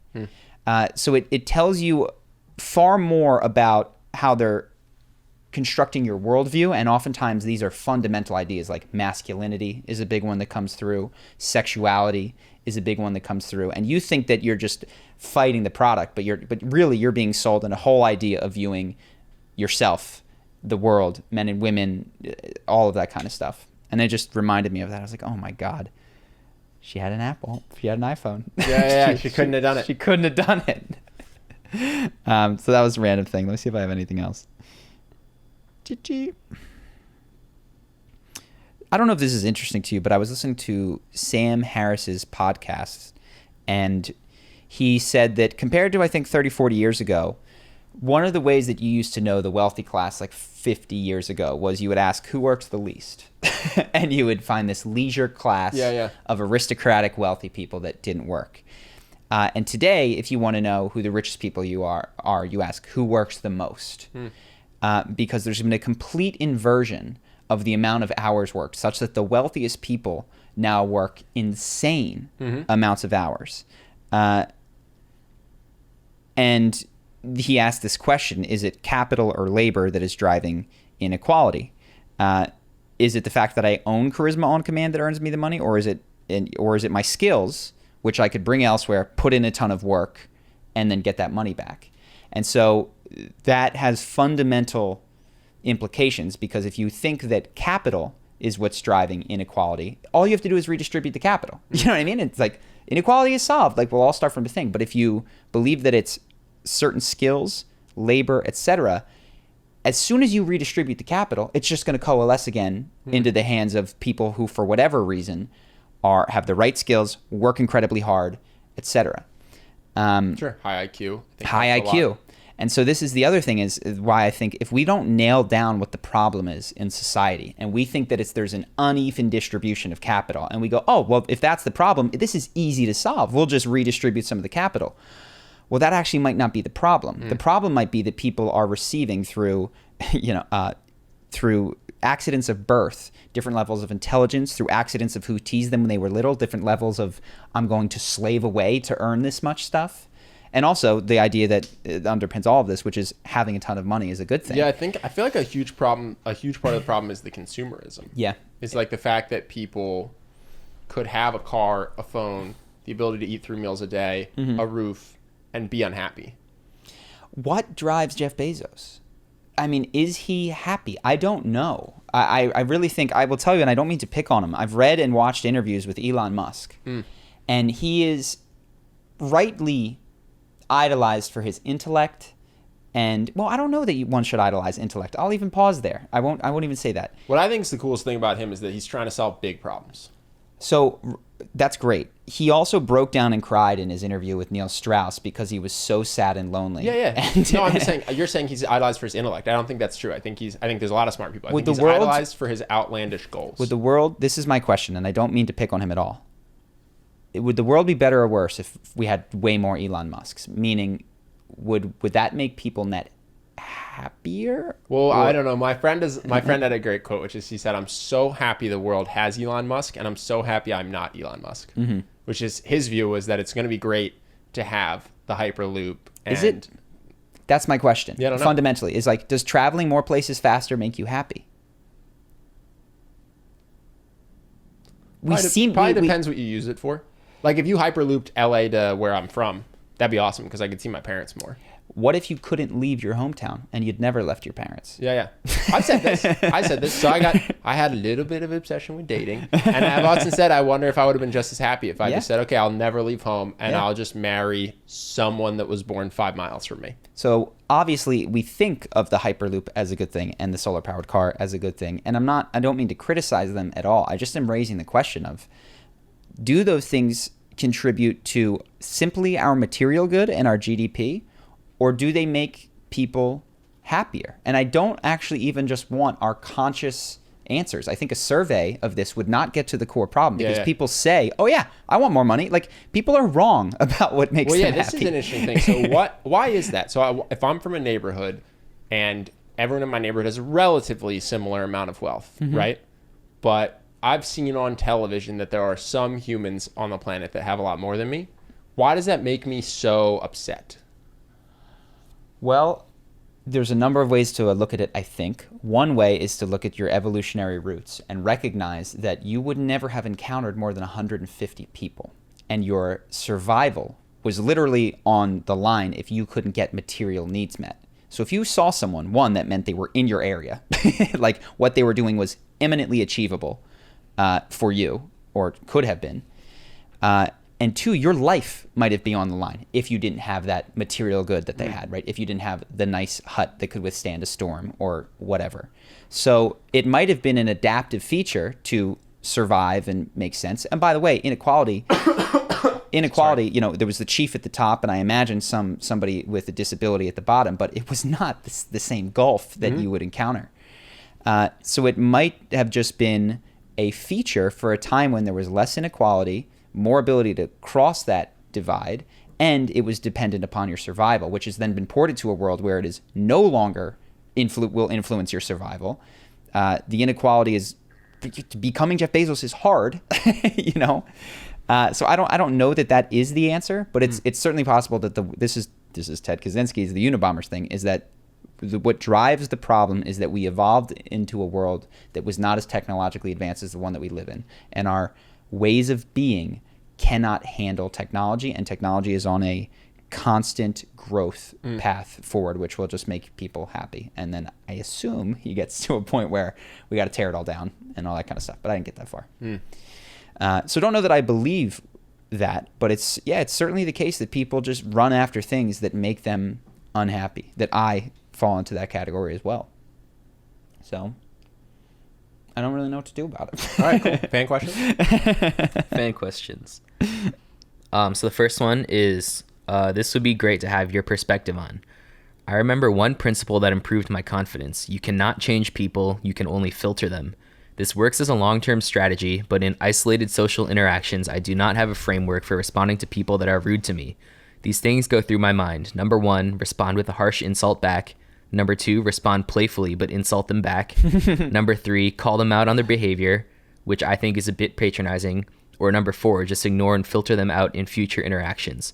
So it tells you far more about how they're constructing your worldview, and oftentimes these are fundamental ideas like masculinity is a big one that comes through, sexuality is a big one that comes through, and you think that you're just fighting the product, but really you're being sold in a whole idea of viewing yourself, the world, men and women, all of that kind of stuff. And it just reminded me of that. I was like, oh my God, she had an Apple, she had an iPhone. Yeah, she couldn't have done it. She couldn't have done it. So that was a random thing. Let me see if I have anything else. I don't know if this is interesting to you, but I was listening to Sam Harris's podcast, and he said that compared to, I think, 30, 40 years ago, one of the ways that you used to know the wealthy class like 50 years ago was you would ask who works the least. And you would find this leisure class of aristocratic wealthy people that didn't work. And today, if you want to know who the richest people you are you ask who works the most. Because there's been a complete inversion of the amount of hours worked, such that the wealthiest people now work insane amounts of hours. And he asked this question, is it capital or labor that is driving inequality? Is it the fact that I own charisma on command that earns me the money, or is it my skills, which I could bring elsewhere, put in a ton of work, and then get that money back? And so that has fundamental implications, because if you think that capital is what's driving inequality, all you have to do is redistribute the capital. You know what I mean? It's like inequality is solved. Like, we'll all start from the thing. But if you believe that it's certain skills, labor, etc., as soon as you redistribute the capital, it's just going to coalesce again into the hands of people who, for whatever reason, have the right skills, work incredibly hard, etc. Sure, high IQ. High IQ. And so this is the other thing, is why I think if we don't nail down what the problem is in society, and we think that there's an uneven distribution of capital, and we go, oh, well, if that's the problem, this is easy to solve. We'll just redistribute some of the capital. Well, that actually might not be the problem. The problem might be that people are receiving through, through accidents of birth, different levels of intelligence, through accidents of who teased them when they were little, different levels of I'm going to slave away to earn this much stuff. And also the idea that underpins all of this, which is having a ton of money is a good thing. Yeah, I feel like a huge part of the problem is the consumerism. Yeah. It's like the fact that people could have a car, a phone, the ability to eat 3 meals a day, a roof, and be unhappy. What drives Jeff Bezos? I mean, is he happy? I don't know. I really think, I will tell you, and I don't mean to pick on him, I've read and watched interviews with Elon Musk, and he is rightly idolized for his intellect. And, well, I don't know that one should idolize intellect. I'll even pause there. I won't even say that. What I think is the coolest thing about him is that he's trying to solve big problems. So that's great. He also broke down and cried in his interview with Neil Strauss because he was so sad and lonely. Yeah. No, I'm just saying, you're saying he's idolized for his intellect. I don't think that's true. I think there's a lot of smart people. I think he's idolized for his outlandish goals. Would the world, this is my question, and I don't mean to pick on him at all. Would the world be better or worse if we had way more Elon Musks? Meaning, would that make people net happier? Well, I don't know. My friend had a great quote, which is, he said, "I'm so happy the world has Elon Musk, and I'm so happy I'm not Elon Musk." Which is, his view was that it's going to be great to have the Hyperloop. Is it? That's my question. Yeah, I don't know. Fundamentally, is like, does traveling more places faster make you happy? Probably depends what you use it for. Like, if you Hyperlooped LA to where I'm from, that'd be awesome because I could see my parents more. What if you couldn't leave your hometown and you'd never left your parents? Yeah. I said this. So I had a little bit of obsession with dating. And I've often said, I wonder if I would have been just as happy if I just said, okay, I'll never leave home and I'll just marry someone that was born 5 miles from me. So obviously we think of the Hyperloop as a good thing and the solar powered car as a good thing. And I don't mean to criticize them at all. I just am raising the question of, do those things contribute to simply our material good and our GDP? Or do they make people happier? And I don't actually even just want our conscious answers. I think a survey of this would not get to the core problem because people say, oh yeah, I want more money. Like, people are wrong about what makes them happy. This is an interesting thing. So why is that? So if I'm from a neighborhood and everyone in my neighborhood has a relatively similar amount of wealth, right? But I've seen on television that there are some humans on the planet that have a lot more than me. Why does that make me so upset? Well, there's a number of ways to look at it, I think. One way is to look at your evolutionary roots and recognize that you would never have encountered more than 150 people. And your survival was literally on the line if you couldn't get material needs met. So if you saw someone, one, that meant they were in your area, like what they were doing was eminently achievable for you, or could have been. And two, your life might have been on the line if you didn't have that material good that they had, right? If you didn't have the nice hut that could withstand a storm or whatever. So it might have been an adaptive feature to survive and make sense. And by the way, inequality, you know, there was the chief at the top, and I imagine somebody with a disability at the bottom, but it was not the same gulf that you would encounter. So it might have just been a feature for a time when there was less inequality, more ability to cross that divide, and it was dependent upon your survival, which has then been ported to a world where it is no longer will influence your survival. The inequality is becoming Jeff Bezos is hard, you know. So I don't know that is the answer, but it's certainly possible that this is Ted Kaczynski's the Unabomber's thing, is that what drives the problem is that we evolved into a world that was not as technologically advanced as the one that we live in, and our ways of being cannot handle technology, and technology is on a constant growth path forward, which will just make people happy. And then I assume he gets to a point where we got to tear it all down and all that kind of stuff, but I didn't get that far. So don't know that I believe that, but it's certainly the case that people just run after things that make them unhappy, that I fall into that category as well. So I don't really know what to do about it. All right, cool. Fan questions? Fan questions. So the first one is, this would be great to have your perspective on. I remember one principle that improved my confidence. You cannot change people, you can only filter them. This works as a long-term strategy, but in isolated social interactions, I do not have a framework for responding to people that are rude to me. These things go through my mind. Number 1, respond with a harsh insult back. Number 2, respond playfully but insult them back. Number 3, call them out on their behavior, which I think is a bit patronizing. Or number 4, just ignore and filter them out in future interactions.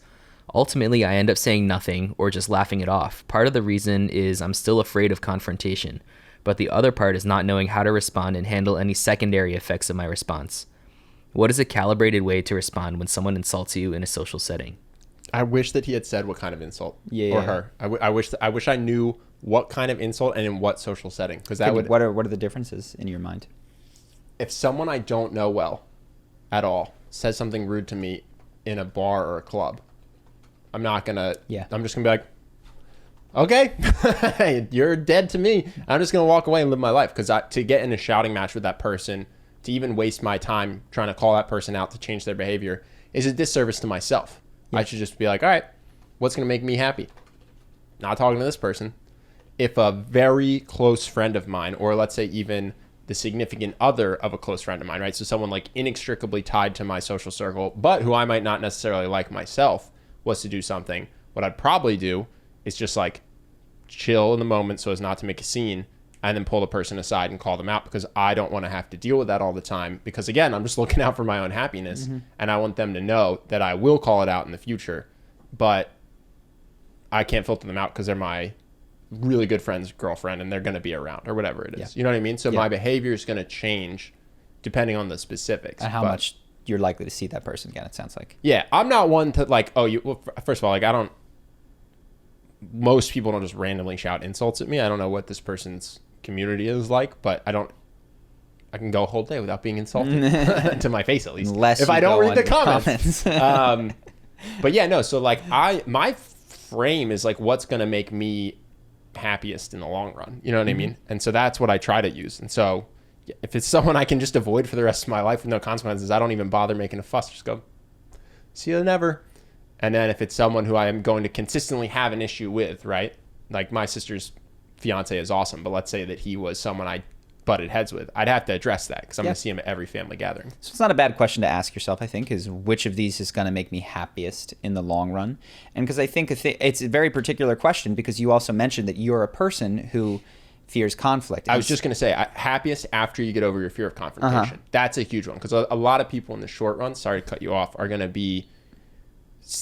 Ultimately, I end up saying nothing or just laughing it off. Part of the reason is I'm still afraid of confrontation, but the other part is not knowing how to respond and handle any secondary effects of my response. What is a calibrated way to respond when someone insults you in a social setting? I wish that he had said what kind of insult or her. I wish I knew what kind of insult and in what social setting, because that would. What are the differences in your mind? If someone I don't know well at all says something rude to me in a bar or a club, I'm not gonna. Yeah. I'm just gonna be like, okay, you're dead to me. I'm just gonna walk away and live my life, because to get in a shouting match with that person, to even waste my time trying to call that person out to change their behavior, is a disservice to myself. Yeah. I should just be like, all right, what's going to make me happy? Not talking to this person. If a very close friend of mine, or let's say even the significant other of a close friend of mine, right? So someone like inextricably tied to my social circle, but who I might not necessarily like myself, was to do something, what I'd probably do is just like chill in the moment so as not to make a scene, and then pull the person aside and call them out, because I don't want to have to deal with that all the time. Because again, I'm just looking out for my own happiness, and I want them to know that I will call it out in the future, but I can't filter them out because they're my really good friend's girlfriend and they're going to be around, or whatever it is. Yeah. You know what I mean? So my behavior is going to change depending on the specifics. And how much you're likely to see that person again, it sounds like. Yeah. I'm not one to like, first of all, like most people don't just randomly shout insults at me. I don't know what this person's community is like, but I can go a whole day without being insulted to my face, at least, if I don't read the comments. But yeah, no. So like my frame is like, what's going to make me happiest in the long run? You know what I mean? And so that's what I try to use. And so if it's someone I can just avoid for the rest of my life with no consequences, I don't even bother making a fuss. Just go, see you never. And then if it's someone who I am going to consistently have an issue with, right? Like my sister's fiance is awesome, but let's say that he was someone I butted heads with, I'd have to address that, because I'm going to see him at every family gathering. So it's not a bad question to ask yourself, I think, is which of these is going to make me happiest in the long run? And because I think it's a very particular question, because you also mentioned that you're a person who fears conflict. I was just going to say, happiest after you get over your fear of confrontation. That's a huge one, because a lot of people in the short run, sorry to cut you off, are going to be,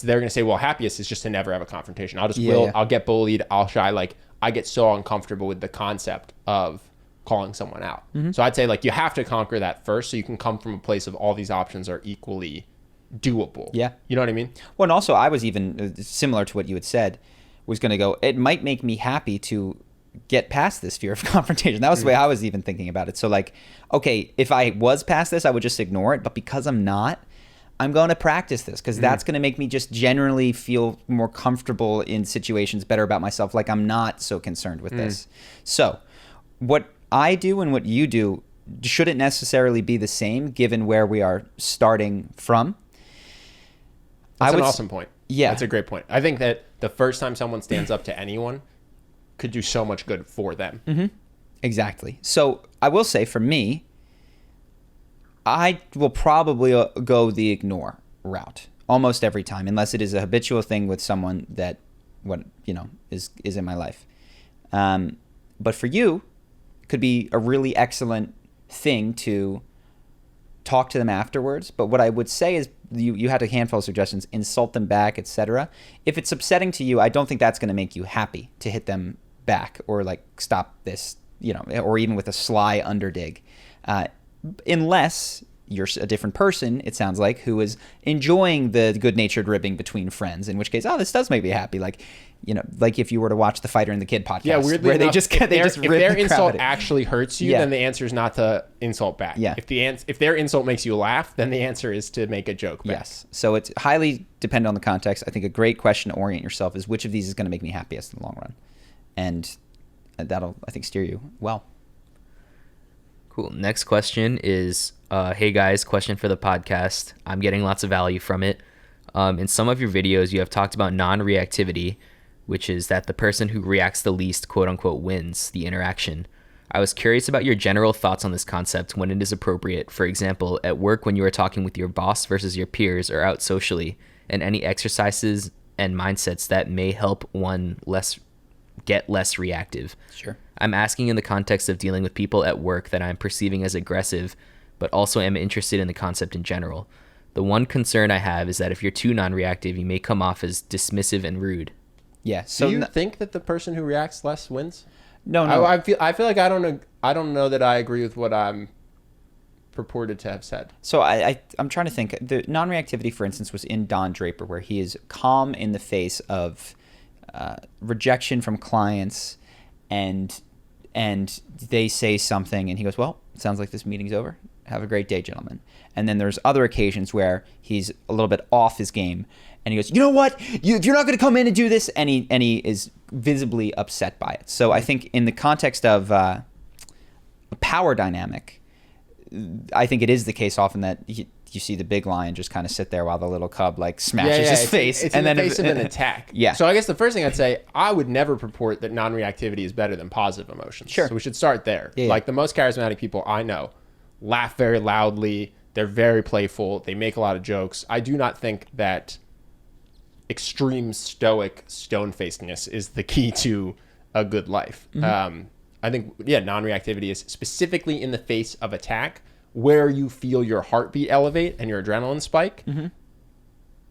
they're going to say, well, happiest is just to never have a confrontation. I'll get bullied, I'll shy. Like, I get so uncomfortable with the concept of calling someone out. So I'd say, like, you have to conquer that first, so you can come from a place of all these options are equally doable. Yeah. You know what I mean? Well, and also I was even similar to what you had said, was going to go, it might make me happy to get past this fear of confrontation. That was the way I was even thinking about it. So like, okay, if I was past this, I would just ignore it. But because I'm not, I'm going to practice this, because that's going to make me just generally feel more comfortable in situations, better about myself. Like, I'm not so concerned with this. So what I do and what you do shouldn't necessarily be the same given where we are starting from. That's an awesome point. Yeah. That's a great point. I think that the first time someone stands up to anyone could do so much good for them. Exactly. So I will say, for me, I will probably go the ignore route almost every time, unless it is a habitual thing with someone that is in my life. But for you, it could be a really excellent thing to talk to them afterwards. But what I would say is, you had a handful of suggestions, insult them back, etc. If it's upsetting to you, I don't think that's going to make you happy to hit them back, or like stop this, or even with a sly underdig. Unless you're a different person, it sounds like, who is enjoying the good-natured ribbing between friends, in which case, this does make me happy. Like, like if you were to watch the Fighter and the Kid podcast, weirdly where enough, if their insult actually hurts you, then the answer is not to insult back. Yeah. If their insult makes you laugh, then the answer is to make a joke back. Yes. So it's highly dependent on the context. I think a great question to orient yourself is, which of these is going to make me happiest in the long run? And that'll, I think, steer you well. Cool. Next question is, hey guys, question for the podcast. I'm getting lots of value from it. In some of your videos, you have talked about non-reactivity, which is that the person who reacts the least, quote unquote, wins the interaction. I was curious about your general thoughts on this concept when it is appropriate. For example, at work when you are talking with your boss versus your peers, or out socially, and any exercises and mindsets that may help one get less reactive. Sure. I'm asking in the context of dealing with people at work that I'm perceiving as aggressive, but also am interested in the concept in general. The one concern I have is that if you're too non-reactive, you may come off as dismissive and rude. Yeah. So do you think that the person who reacts less wins? No. I feel like I don't know that I agree with what I'm purported to have said. So I'm trying to think. The non-reactivity, for instance, was in Don Draper, where he is calm in the face of rejection from clients, and they say something, and he goes, well, it sounds like this meeting's over. Have a great day, gentlemen. And then there's other occasions where he's a little bit off his game, and he goes, you know what? If you're not going to come in and do this, and he is visibly upset by it. So I think in the context of a power dynamic, I think it is the case often that you see the big lion just kind of sit there while the little cub like smashes his face. It's in the face of an attack. Yeah. So I guess the first thing I'd say, I would never purport that non-reactivity is better than positive emotions. Sure. So we should start there. Yeah, like the most charismatic people I know laugh very loudly. They're very playful. They make a lot of jokes. I do not think that extreme stoic stone-facedness is the key to a good life. I think, non-reactivity is specifically in the face of attack, where you feel your heartbeat elevate and your adrenaline spike,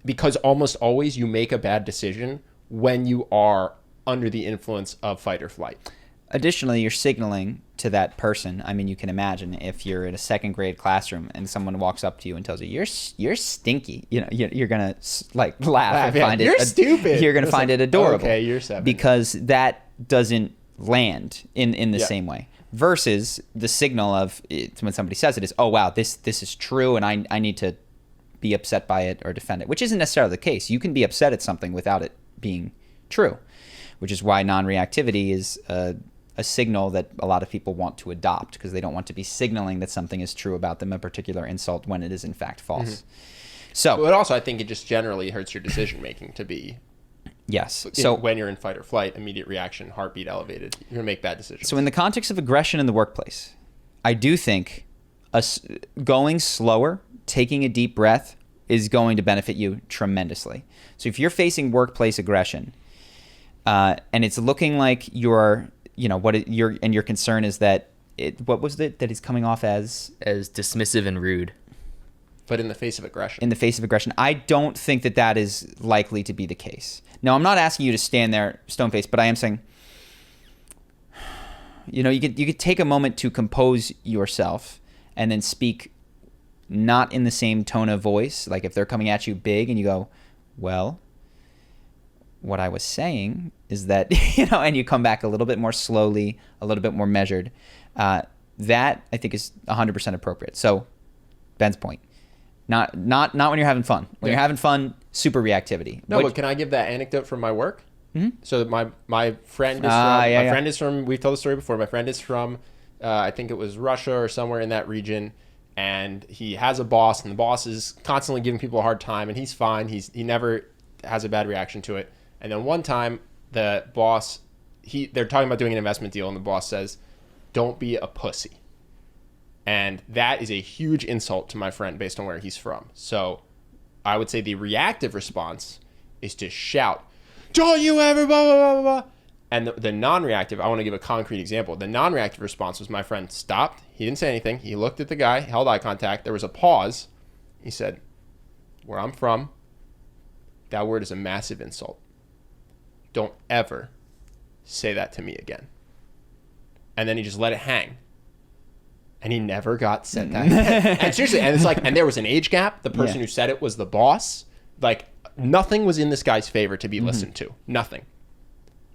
because almost always you make a bad decision when you are under the influence of fight or flight. Additionally, you're signaling to that person. I mean, you can imagine if you're in a second grade classroom and someone walks up to you and tells you you're stinky. You're gonna like laugh and find you're stupid. You're gonna find it adorable. Okay, you're 7. Because that doesn't land in the same way. Versus the signal of when somebody says it is, oh wow, this is true, and I need to be upset by it or defend it, which isn't necessarily the case. You can be upset at something without it being true, which is why non-reactivity is a signal that a lot of people want to adopt, because they don't want to be signaling that something is true about them, a particular insult, when it is in fact false. So, but also I think it just generally hurts your decision making to be. Yes. So when you're in fight or flight, immediate reaction, heartbeat elevated, you're going to make bad decisions. So in the context of aggression in the workplace, I do think going slower, taking a deep breath is going to benefit you tremendously. So if you're facing workplace aggression, and it's looking like you're your concern is that what was it that he's coming off as dismissive and rude. But in the face of aggression. In the face of aggression. I don't think that is likely to be the case. Now, I'm not asking you to stand there stone-faced, but I am saying, you could take a moment to compose yourself and then speak not in the same tone of voice. Like if they're coming at you big and you go, well, what I was saying is that, and you come back a little bit more slowly, a little bit more measured. That I think is 100% appropriate. So Ben's point. Not when you're having fun. When you're having fun, super reactivity. No, but can I give that anecdote from my work? Mm-hmm. So my friend is friend is from. We've told the story before. My friend is from, I think it was Russia or somewhere in that region, and he has a boss, and the boss is constantly giving people a hard time, and he's fine. He never has a bad reaction to it. And then one time, the boss, they're talking about doing an investment deal, and the boss says, "Don't be a pussy." And that is a huge insult to my friend based on where he's from. So I would say the reactive response is to shout, "Don't you ever blah, blah, blah, blah." And the non-reactive, I want to give a concrete example. The non-reactive response was my friend stopped. He didn't say anything. He looked at the guy, held eye contact. There was a pause. He said, "Where I'm from, that word is a massive insult. Don't ever say that to me again." And then he just let it hang. And he never got said that. And seriously, and it's like, and there was an age gap. The person who said it was the boss. Like, nothing was in this guy's favor to be listened to. Nothing.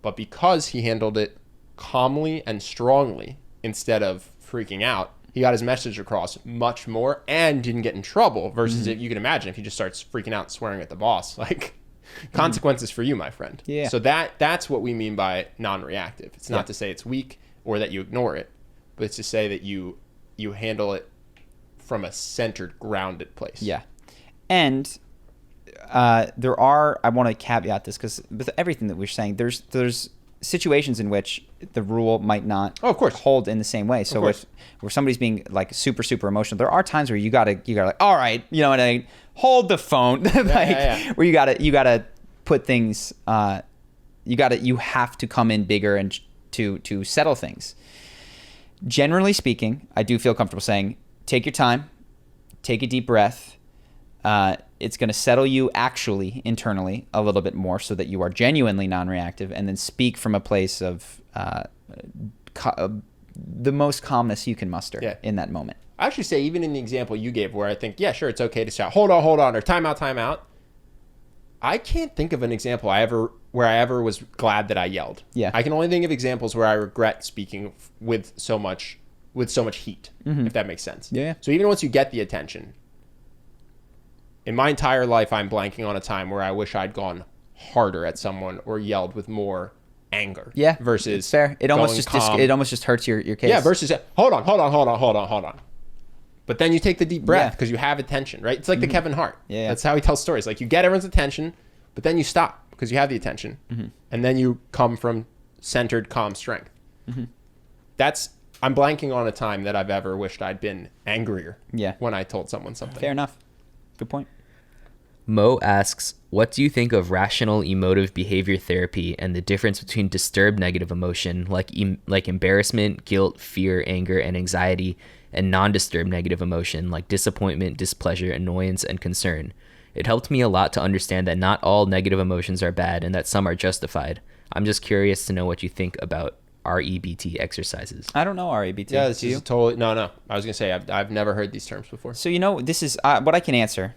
But because he handled it calmly and strongly instead of freaking out, he got his message across much more and didn't get in trouble. Versus if you can imagine if he just starts freaking out and swearing at the boss, like consequences for you, my friend. Yeah. So that's what we mean by non-reactive. It's not to say it's weak or that you ignore it, but it's to say that you handle it from a centered, grounded place. Yeah. And I want to caveat this because with everything that we're saying, there's situations in which the rule might not hold in the same way. So where somebody's being like super, super emotional, there are times where you gotta like, all right, you know what I mean? Hold the phone. Where you gotta put things, you have to come in bigger and to settle things. Generally speaking, I do feel comfortable saying, take your time, take a deep breath. It's going to settle you actually internally a little bit more so that you are genuinely non-reactive, and then speak from a place of the most calmness you can muster in that moment. I actually say, even in the example you gave where I think, yeah, sure, it's okay to shout, hold on, or time out. I can't think of an example where I ever was glad that I yelled. Yeah. I can only think of examples where I regret speaking with so much heat, if that makes sense. Yeah. So even once you get the attention, in my entire life, I'm blanking on a time where I wish I'd gone harder at someone or yelled with more anger. Yeah. Versus it's fair. It almost just hurts your case. Yeah. Versus hold on. But then you take the deep breath because you have attention, right? It's like the Kevin Hart. Yeah. That's how he tells stories. Like, you get everyone's attention, but then you stop because you have the attention. And then you come from centered, calm strength. I'm blanking on a time that I've ever wished I'd been angrier when I told someone something. Fair enough. Good point. Mo asks, what do you think of rational emotive behavior therapy and the difference between disturbed negative emotion like embarrassment, guilt, fear, anger, and anxiety, and non-disturbed negative emotion like disappointment, displeasure, annoyance, and concern? It helped me a lot to understand that not all negative emotions are bad and that some are justified. I'm just curious to know what you think about REBT exercises. I don't know REBT. Yeah, this is totally... No. I was going to say, I've never heard these terms before. So, this is what I can answer.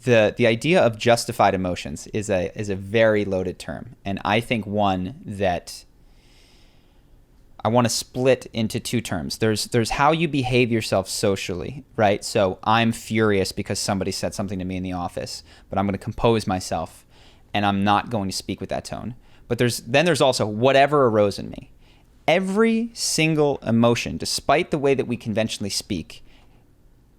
The idea of justified emotions is a very loaded term. And I think one that I want to split into two terms. There's how you behave yourself socially, right? So I'm furious because somebody said something to me in the office, but I'm going to compose myself and I'm not going to speak with that tone. But there's also whatever arose in me. Every single emotion, despite the way that we conventionally speak,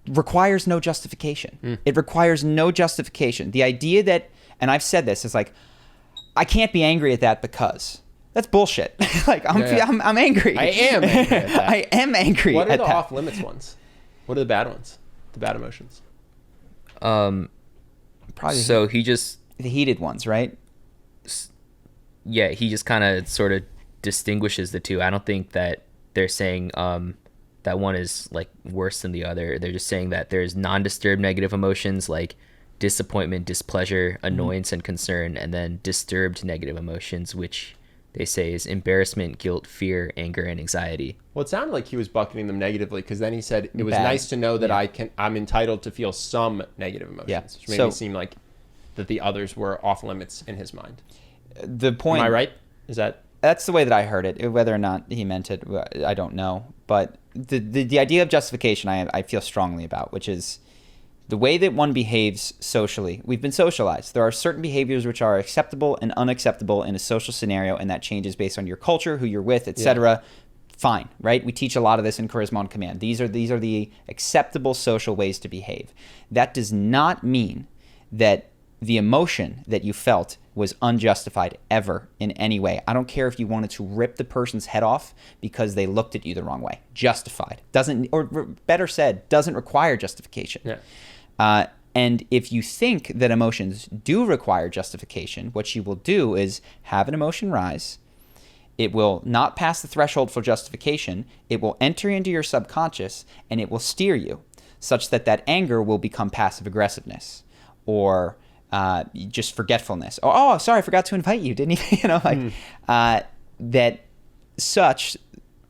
requires no justification. It requires no justification. The idea that, and I've said this, is like, I can't be angry at that because... That's bullshit. Like, I'm angry. I am angry at that. I am angry at that. What are the off-limits ones? What are the bad ones? The bad emotions? Probably so he just... The heated ones, right? Yeah, he just kind of sort of distinguishes the two. I don't think that they're saying that one is like worse than the other. They're just saying that there's non-disturbed negative emotions like disappointment, displeasure, annoyance, and concern, and then disturbed negative emotions, which they say is embarrassment, guilt, fear, anger, and anxiety. Well, it sounded like he was bucketing them negatively, because then he said it was nice to know that I'm entitled to feel some negative emotions, which made me seem like that the others were off limits in his mind. The point. Am I right? That's the way that I heard it. Whether or not he meant it, I don't know. But the idea of justification, I feel strongly about, which is the way that one behaves socially. We've been socialized. There are certain behaviors which are acceptable and unacceptable in a social scenario, and that changes based on your culture, who you're with, etc. Fine, right? We teach a lot of this in Charisma on Command. These are the acceptable social ways to behave. That does not mean that the emotion that you felt was unjustified ever in any way. I don't care if you wanted to rip the person's head off because they looked at you the wrong way. Justified. Doesn't, or better said, doesn't require justification. Yeah. And if you think that emotions do require justification, what you will do is have an emotion rise. It will not pass the threshold for justification. It will enter into your subconscious, and it will steer you such that that anger will become passive aggressiveness, or just forgetfulness. Oh, sorry, I forgot to invite you, didn't he? That such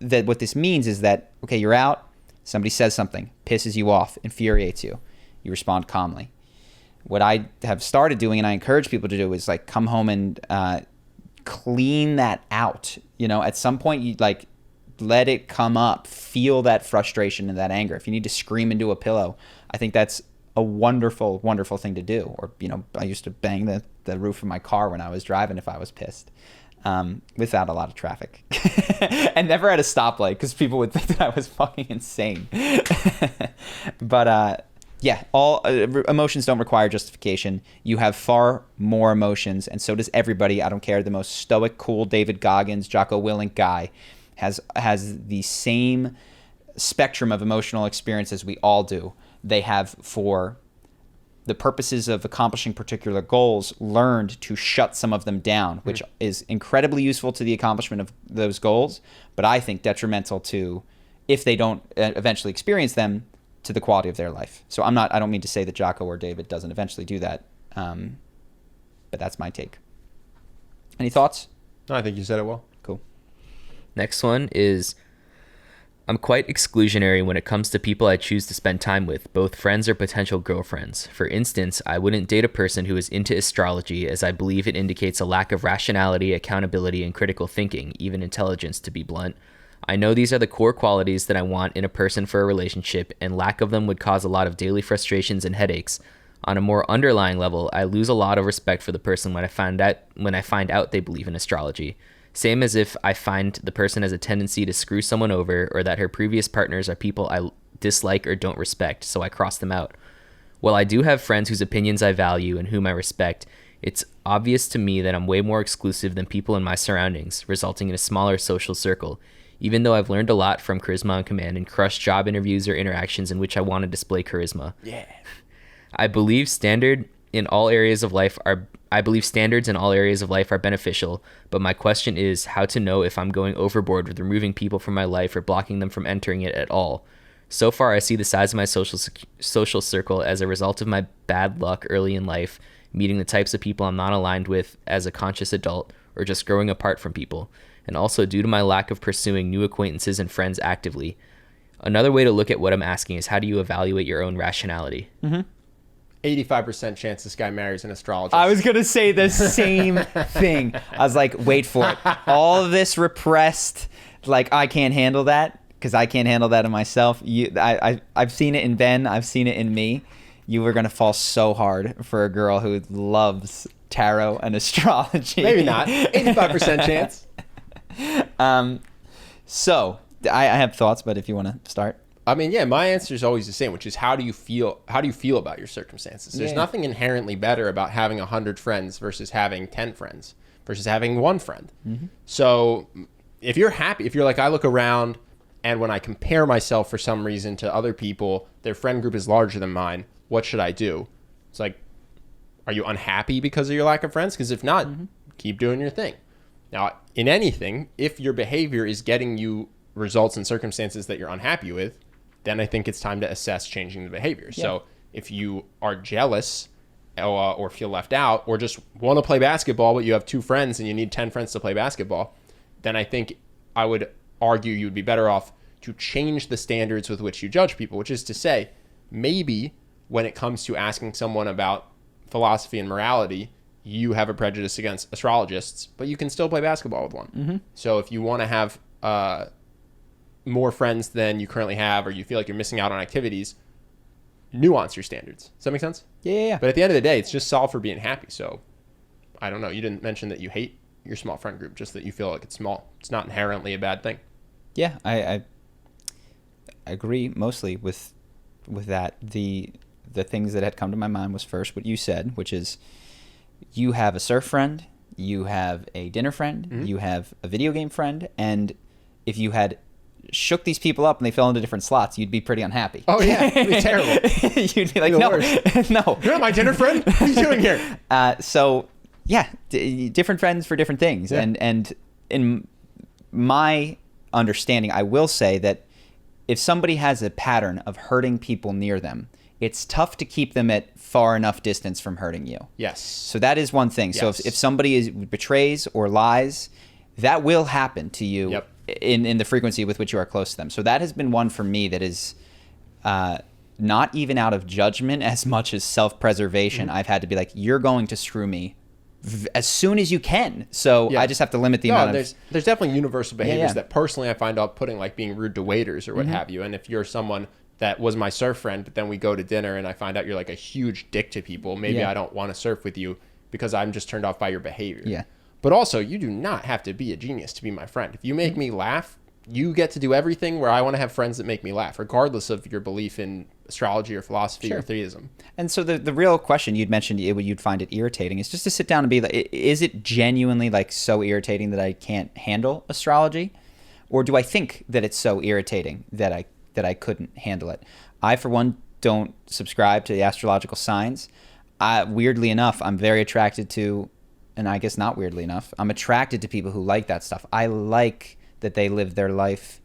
that what this means is that, okay, you're out, somebody says something, pisses you off, infuriates you. You respond calmly. What I have started doing, and I encourage people to do, is like come home and clean that out. At some point you like let it come up, feel that frustration and that anger. If you need to scream into a pillow, I think that's a wonderful, wonderful thing to do. Or, I used to bang the roof of my car when I was driving if I was pissed, without a lot of traffic, and never at a stoplight because people would think that I was fucking insane. But all emotions don't require justification. You have far more emotions, and so does everybody. I don't care. The most stoic, cool David Goggins, Jocko Willink guy has the same spectrum of emotional experience as we all do. They have, for the purposes of accomplishing particular goals, learned to shut some of them down, which is incredibly useful to the accomplishment of those goals, but I think detrimental to, if they don't eventually experience them, to the quality of their life. So I don't mean to say that Jocko or David doesn't eventually do that, but that's my take. Any thoughts? No, I think you said it well. Cool. Next one is, I'm quite exclusionary when it comes to people I choose to spend time with, both friends or potential girlfriends. For instance, I wouldn't date a person who is into astrology, as I believe it indicates a lack of rationality, accountability, and critical thinking, even intelligence, to be blunt. I know these are the core qualities that I want in a person for a relationship, and lack of them would cause a lot of daily frustrations and headaches. On a more underlying level, I lose a lot of respect for the person when I find out they believe in astrology. Same as if I find the person has a tendency to screw someone over, or that her previous partners are people I dislike or don't respect, so I cross them out. While I do have friends whose opinions I value and whom I respect, it's obvious to me that I'm way more exclusive than people in my surroundings, resulting in a smaller social circle. Even though I've learned a lot from Charisma on Command and crushed job interviews or interactions in which I want to display charisma. Yeah. I believe standards in all areas of life are beneficial, but my question is how to know if I'm going overboard with removing people from my life or blocking them from entering it at all. So far, I see the size of my social circle as a result of my bad luck early in life, meeting the types of people I'm not aligned with as a conscious adult, or just growing apart from people, and also due to my lack of pursuing new acquaintances and friends actively. Another way to look at what I'm asking is, how do you evaluate your own rationality? 85% chance this guy marries an astrologist. I was going to say the same thing. I was like, wait for it. All of this repressed, like, I can't handle that because I can't handle that in myself. I've seen it in Ben. I've seen it in me. You were going to fall so hard for a girl who loves tarot and astrology. Maybe not. 85% chance. So I have thoughts, but if you want to start. I mean, yeah, my answer is always the same, which is how do you feel about your circumstances? There's nothing inherently better about having 100 friends versus having 10 friends versus having one friend. So if you're happy, if you're like, I look around and when I compare myself for some reason to other people, their friend group is larger than mine, what should I do? It's like, are you unhappy because of your lack of friends? Because if not, keep doing your thing. Now, in anything, if your behavior is getting you results and circumstances that you're unhappy with, then I think it's time to assess changing the behavior. Yeah. So if you are jealous or feel left out or just want to play basketball, but you have 2 friends and you need 10 friends to play basketball, then I think I would argue you'd be better off to change the standards with which you judge people, which is to say, maybe when it comes to asking someone about philosophy and morality, you have a prejudice against astrologists, but you can still play basketball with one. Mm-hmm. So if you want to have more friends than you currently have, or you feel like you're missing out on activities, nuance your standards. Does that make sense? Yeah. But at the end of the day, it's just solved for being happy. So I don't know. You didn't mention that you hate your small friend group, just that you feel like it's small. It's not inherently a bad thing. Yeah, I agree mostly with that. The things that had come to my mind was first what you said, which is you have a surf friend, you have a dinner friend, mm-hmm. you have a video game friend, and if you had shook these people up and they fell into different slots, you'd be pretty unhappy. Oh yeah, it'd be terrible. You'd be like, no, you're not my dinner friend. What are you doing here? So yeah, different friends for different things, yeah. and in my understanding, I will say that if somebody has a pattern of hurting people near them, it's tough to keep them at far enough distance from hurting you. Yes. So that is one thing. Yes. So if somebody betrays or lies, that will happen to you. Yep. In the frequency with which you are close to them. So that has been one for me that is not even out of judgment as much as self-preservation. Mm-hmm. I've had to be like, you're going to screw me as soon as you can. So yeah. I just have to limit the amount of... There's definitely universal behaviors that personally I find off-putting, like being rude to waiters or what mm-hmm. have you. And if you're someone that was my surf friend, but then we go to dinner and I find out you're like a huge dick to people, maybe I don't want to surf with you because I'm just turned off by your behavior. Yeah. But also, you do not have to be a genius to be my friend. If you make me laugh, you get to do everything where I want to have friends that make me laugh, regardless of your belief in astrology or philosophy or theism. And so the real question you'd mentioned, you'd find it irritating, is just to sit down and be like, is it genuinely like so irritating that I can't handle astrology? Or do I think that it's so irritating that I couldn't handle it? I, for one, don't subscribe to the astrological signs. Weirdly enough, I'm very attracted to... And I guess not weirdly enough, I'm attracted to people who like that stuff. I like that they live their life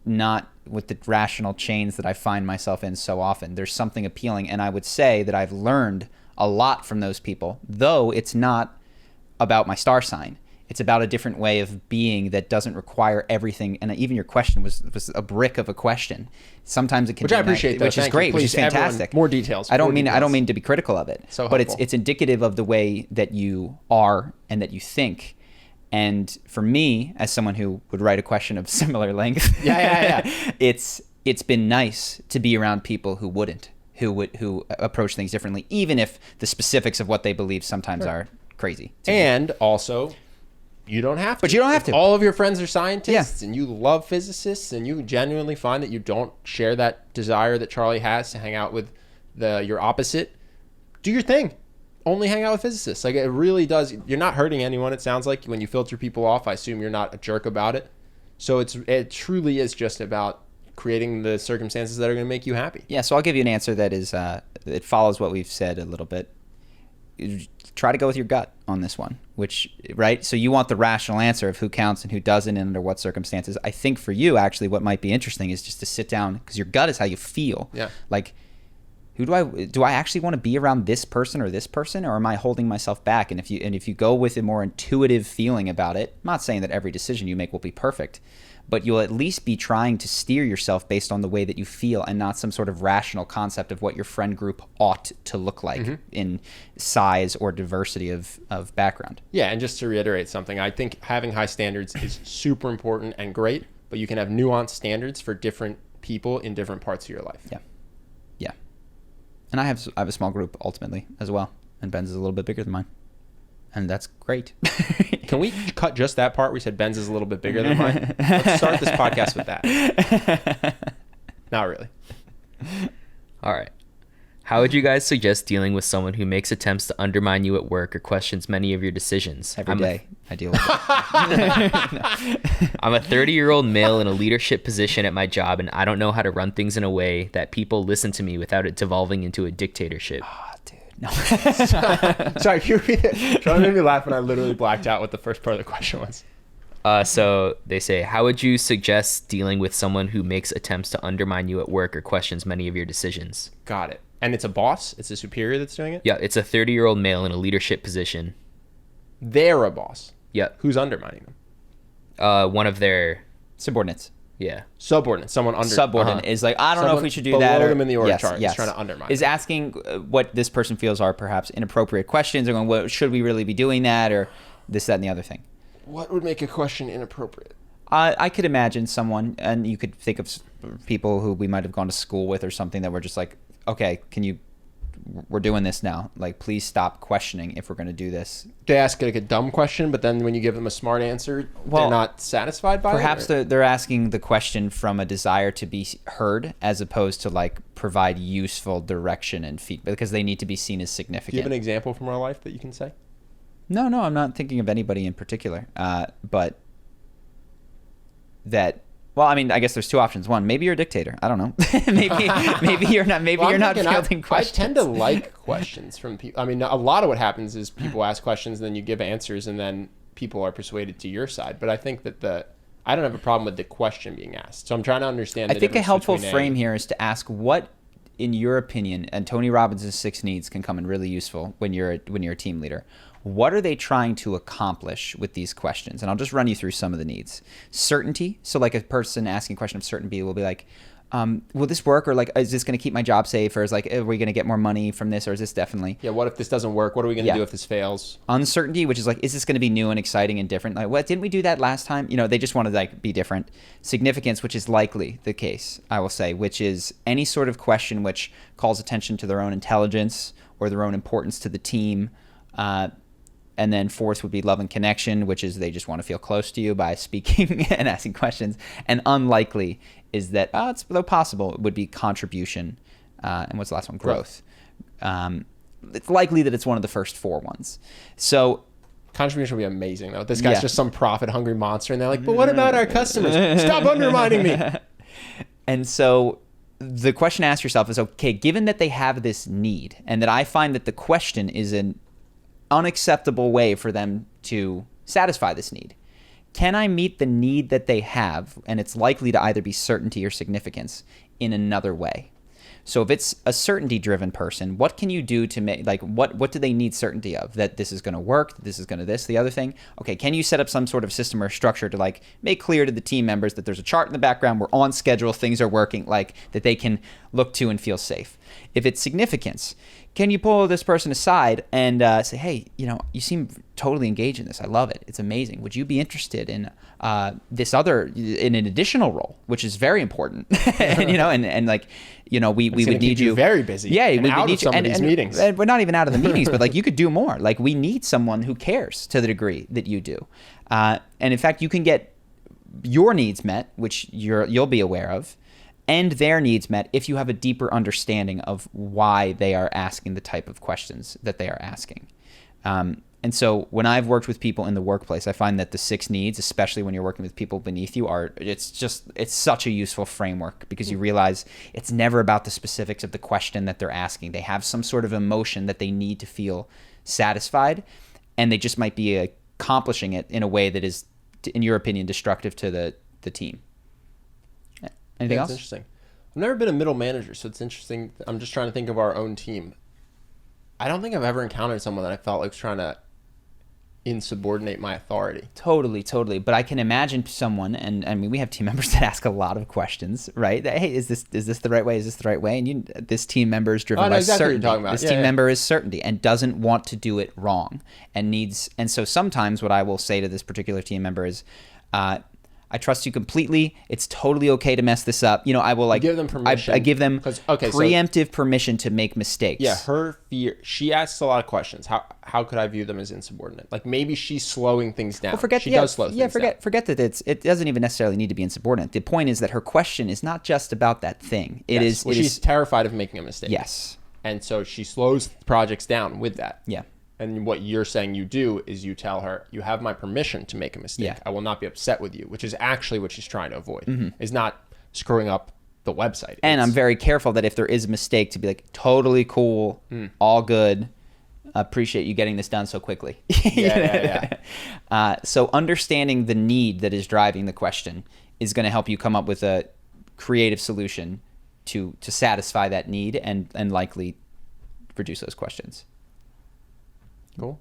not with the rational chains that I find myself in so often. There's something appealing, and I would say that I've learned a lot from those people, though it's not about my star sign. It's about a different way of being that doesn't require everything. And even your question was a brick of a question. Sometimes it can, which I appreciate, which is great, which is fantastic. More details. I don't mean to be critical of it, but it's indicative of the way that you are and that you think. And for me, as someone who would write a question of similar length, it's been nice to be around people who wouldn't, who approach things differently, even if the specifics of what they believe sometimes are crazy. And also, you don't have to. But you don't have to. All of your friends are scientists and you love physicists and you genuinely find that you don't share that desire that Charlie has to hang out with your opposite, do your thing. Only hang out with physicists. Like, it really does. You're not hurting anyone, it sounds like. When you filter people off, I assume you're not a jerk about it. So it truly is just about creating the circumstances that are going to make you happy. Yeah, so I'll give you an answer that is it follows what we've said a little bit. Try to go with your gut on this one, right? So you want the rational answer of who counts and who doesn't and under what circumstances. I think for you, actually, what might be interesting is just to sit down, because your gut is how you feel. Yeah. Like, do I actually want to be around this person, or am I holding myself back? And if you go with a more intuitive feeling about it, I'm not saying that every decision you make will be perfect, but you'll at least be trying to steer yourself based on the way that you feel and not some sort of rational concept of what your friend group ought to look like mm-hmm. in size or diversity of background. Yeah, and just to reiterate something, I think having high standards is super important and great, but you can have nuanced standards for different people in different parts of your life. Yeah. Yeah. And I have a small group ultimately as well, and Ben's is a little bit bigger than mine. And that's great. Can we cut just that part? We said Ben's is a little bit bigger than mine. Let's start this podcast with that. Not really. All right. How would you guys suggest dealing with someone who makes attempts to undermine you at work or questions many of your decisions? Every day I deal with it. I'm a 30-year-old male in a leadership position at my job, and I don't know how to run things in a way that people listen to me without it devolving into a dictatorship. Oh, dude. No. Sorry, can you repeat it? Trying to make me laugh, and I literally blacked out what the first part of the question was. So they say, how would you suggest dealing with someone who makes attempts to undermine you at work or questions many of your decisions? Got it. And it's a boss? It's a superior that's doing it? Yeah, it's a 30-year-old male in a leadership position. They're a boss? Yeah. Who's undermining them? One of their... Subordinates. Yeah. Subordinate. Someone under... Subordinate is like, I don't know if we should do that. Below or them in the org chart. Is trying to undermine is asking what this person feels are perhaps inappropriate questions, or going, well, should we really be doing that, or this, that, and the other thing. What would make a question inappropriate? I could imagine someone, and you could think of people who we might have gone to school with or something, that were just like, okay, we're doing this now. Like, please stop questioning if we're going to do this. They ask like a dumb question, but then when you give them a smart answer, they're not satisfied by it? Perhaps they're asking the question from a desire to be heard, as opposed to like provide useful direction and feedback, because they need to be seen as significant. Do you have an example from our life that you can say? No, I'm not thinking of anybody in particular. But that... Well, I mean, I guess there's two options. One, maybe you're a dictator. I don't know. maybe you're not. Maybe you're not fielding questions. I tend to like questions from people. I mean, a lot of what happens is people ask questions, and then you give answers, and then people are persuaded to your side. But I think that I don't have a problem with the question being asked. So I'm trying to understand. I think a helpful frame here is to ask, what, in your opinion, and Tony Robbins' 6 needs can come in really useful when you're a team leader. What are they trying to accomplish with these questions? And I'll just run you through some of the needs. Certainty. So like a person asking a question of certainty will be like, will this work? Or like, is this going to keep my job safe? Or is like, are we going to get more money from this? Or is this definitely? Yeah, what if this doesn't work? What are we going to do if this fails? Uncertainty, which is like, is this going to be new and exciting and different? Like, what, didn't we do that last time? You know, they just want to like be different. Significance, which is likely the case, I will say, which is any sort of question which calls attention to their own intelligence or their own importance to the team. And then fourth would be love and connection, which is they just want to feel close to you by speaking and asking questions. And unlikely is that, it's though possible, it would be contribution. And what's the last one? Growth. It's likely that it's one of the first 4 ones. So contribution would be amazing, though. This guy's just some profit-hungry monster, and they're like, but what about our customers? Stop undermining me. And so the question to ask yourself is, okay, given that they have this need, and that I find that the question is an unacceptable way for them to satisfy this need, can I meet the need that they have, and it's likely to either be certainty or significance, in another way? So if it's a certainty-driven person, what can you do to make, like, what do they need certainty of? That this is going to work, this is going to this, the other thing? Okay, can you set up some sort of system or structure to, like, make clear to the team members that there's a chart in the background, we're on schedule, things are working, like, that they can look to and feel safe? If it's significance, can you pull this person aside and say, hey, you know, you seem totally engaged in this. I love it. It's amazing. Would you be interested in in an additional role, which is very important? And, you know, and like, you know, we would need you very busy. Yeah, we would need you some of these meetings. And we're not even out of the meetings, but like you could do more. Like we need someone who cares to the degree that you do. And in fact, you can get your needs met, which you'll be aware of, and their needs met if you have a deeper understanding of why they are asking the type of questions that they are asking. And so when I've worked with people in the workplace, I find that the 6 needs, especially when you're working with people beneath you, it's such a useful framework, because you realize it's never about the specifics of the question that they're asking. They have some sort of emotion that they need to feel satisfied, and they just might be accomplishing it in a way that is, in your opinion, destructive to the team. Anything else? That's interesting. I've never been a middle manager, so it's interesting. I'm just trying to think of our own team. I don't think I've ever encountered someone that I felt like was trying to insubordinate my authority. Totally. But I can imagine someone, and I mean, we have team members that ask a lot of questions, right? That, hey, is this the right way? Is this the right way? And this team member is driven by exactly certainty. What you're talking about. This team member is certainty and doesn't want to do it wrong, and so sometimes what I will say to this particular team member is, I trust you completely. It's totally okay to mess this up. You know, I will like give them permission. I give them preemptive permission to make mistakes. Yeah, her fear. She asks a lot of questions. How could I view them as insubordinate? Like maybe she's slowing things down. Well, she does slow things down. Forget that it doesn't even necessarily need to be insubordinate. The point is that her question is not just about that thing. She's terrified of making a mistake. Yes. And so she slows projects down with that. Yeah. And what you're saying you do is you tell her, you have my permission to make a mistake. Yeah. I will not be upset with you, which is actually what she's trying to avoid, is not screwing up the website. And I'm very careful that if there is a mistake to be like, totally cool, all good. Appreciate you getting this done so quickly. So understanding the need that is driving the question is going to help you come up with a creative solution to satisfy that need and likely reduce those questions. Cool.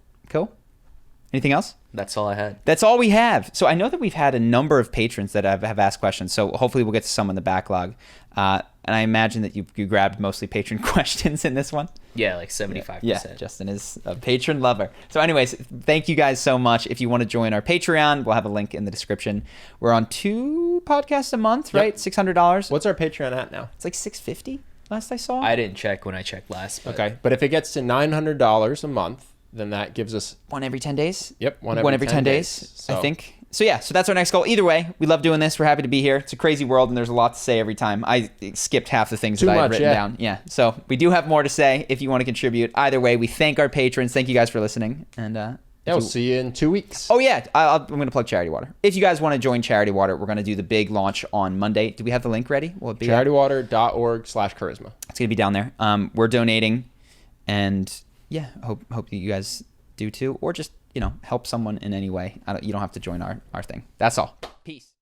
Anything else? That's all I had. That's all we have. So I know that we've had a number of patrons that have asked questions. So hopefully we'll get to some in the backlog. And I imagine that you grabbed mostly patron questions in this one. Yeah, like 75%. Yeah, Justin is a patron lover. So anyways, thank you guys so much. If you want to join our Patreon, we'll have a link in the description. We're on 2 podcasts a month, right? $600. What's our Patreon at now? It's like $650 last I saw. I didn't check when I checked last. But... Okay, but if it gets to $900 a month, then that gives us... one every 10 days? Yep, one every 10 days, so. I think. So yeah, so that's our next goal. Either way, we love doing this. We're happy to be here. It's a crazy world, and there's a lot to say every time. I skipped half the things that I had written down. Yeah, so we do have more to say if you want to contribute. Either way, we thank our patrons. Thank you guys for listening. And we'll see you in 2 weeks. Oh yeah, I'm going to plug Charity Water. If you guys want to join Charity Water, we're going to do the big launch on Monday. Do we have the link ready? Will it be charitywater.org/charisma. It's going to be down there. We're donating, and yeah, hope you guys do too, or just help someone in any way. You don't have to join our thing. That's all. Peace.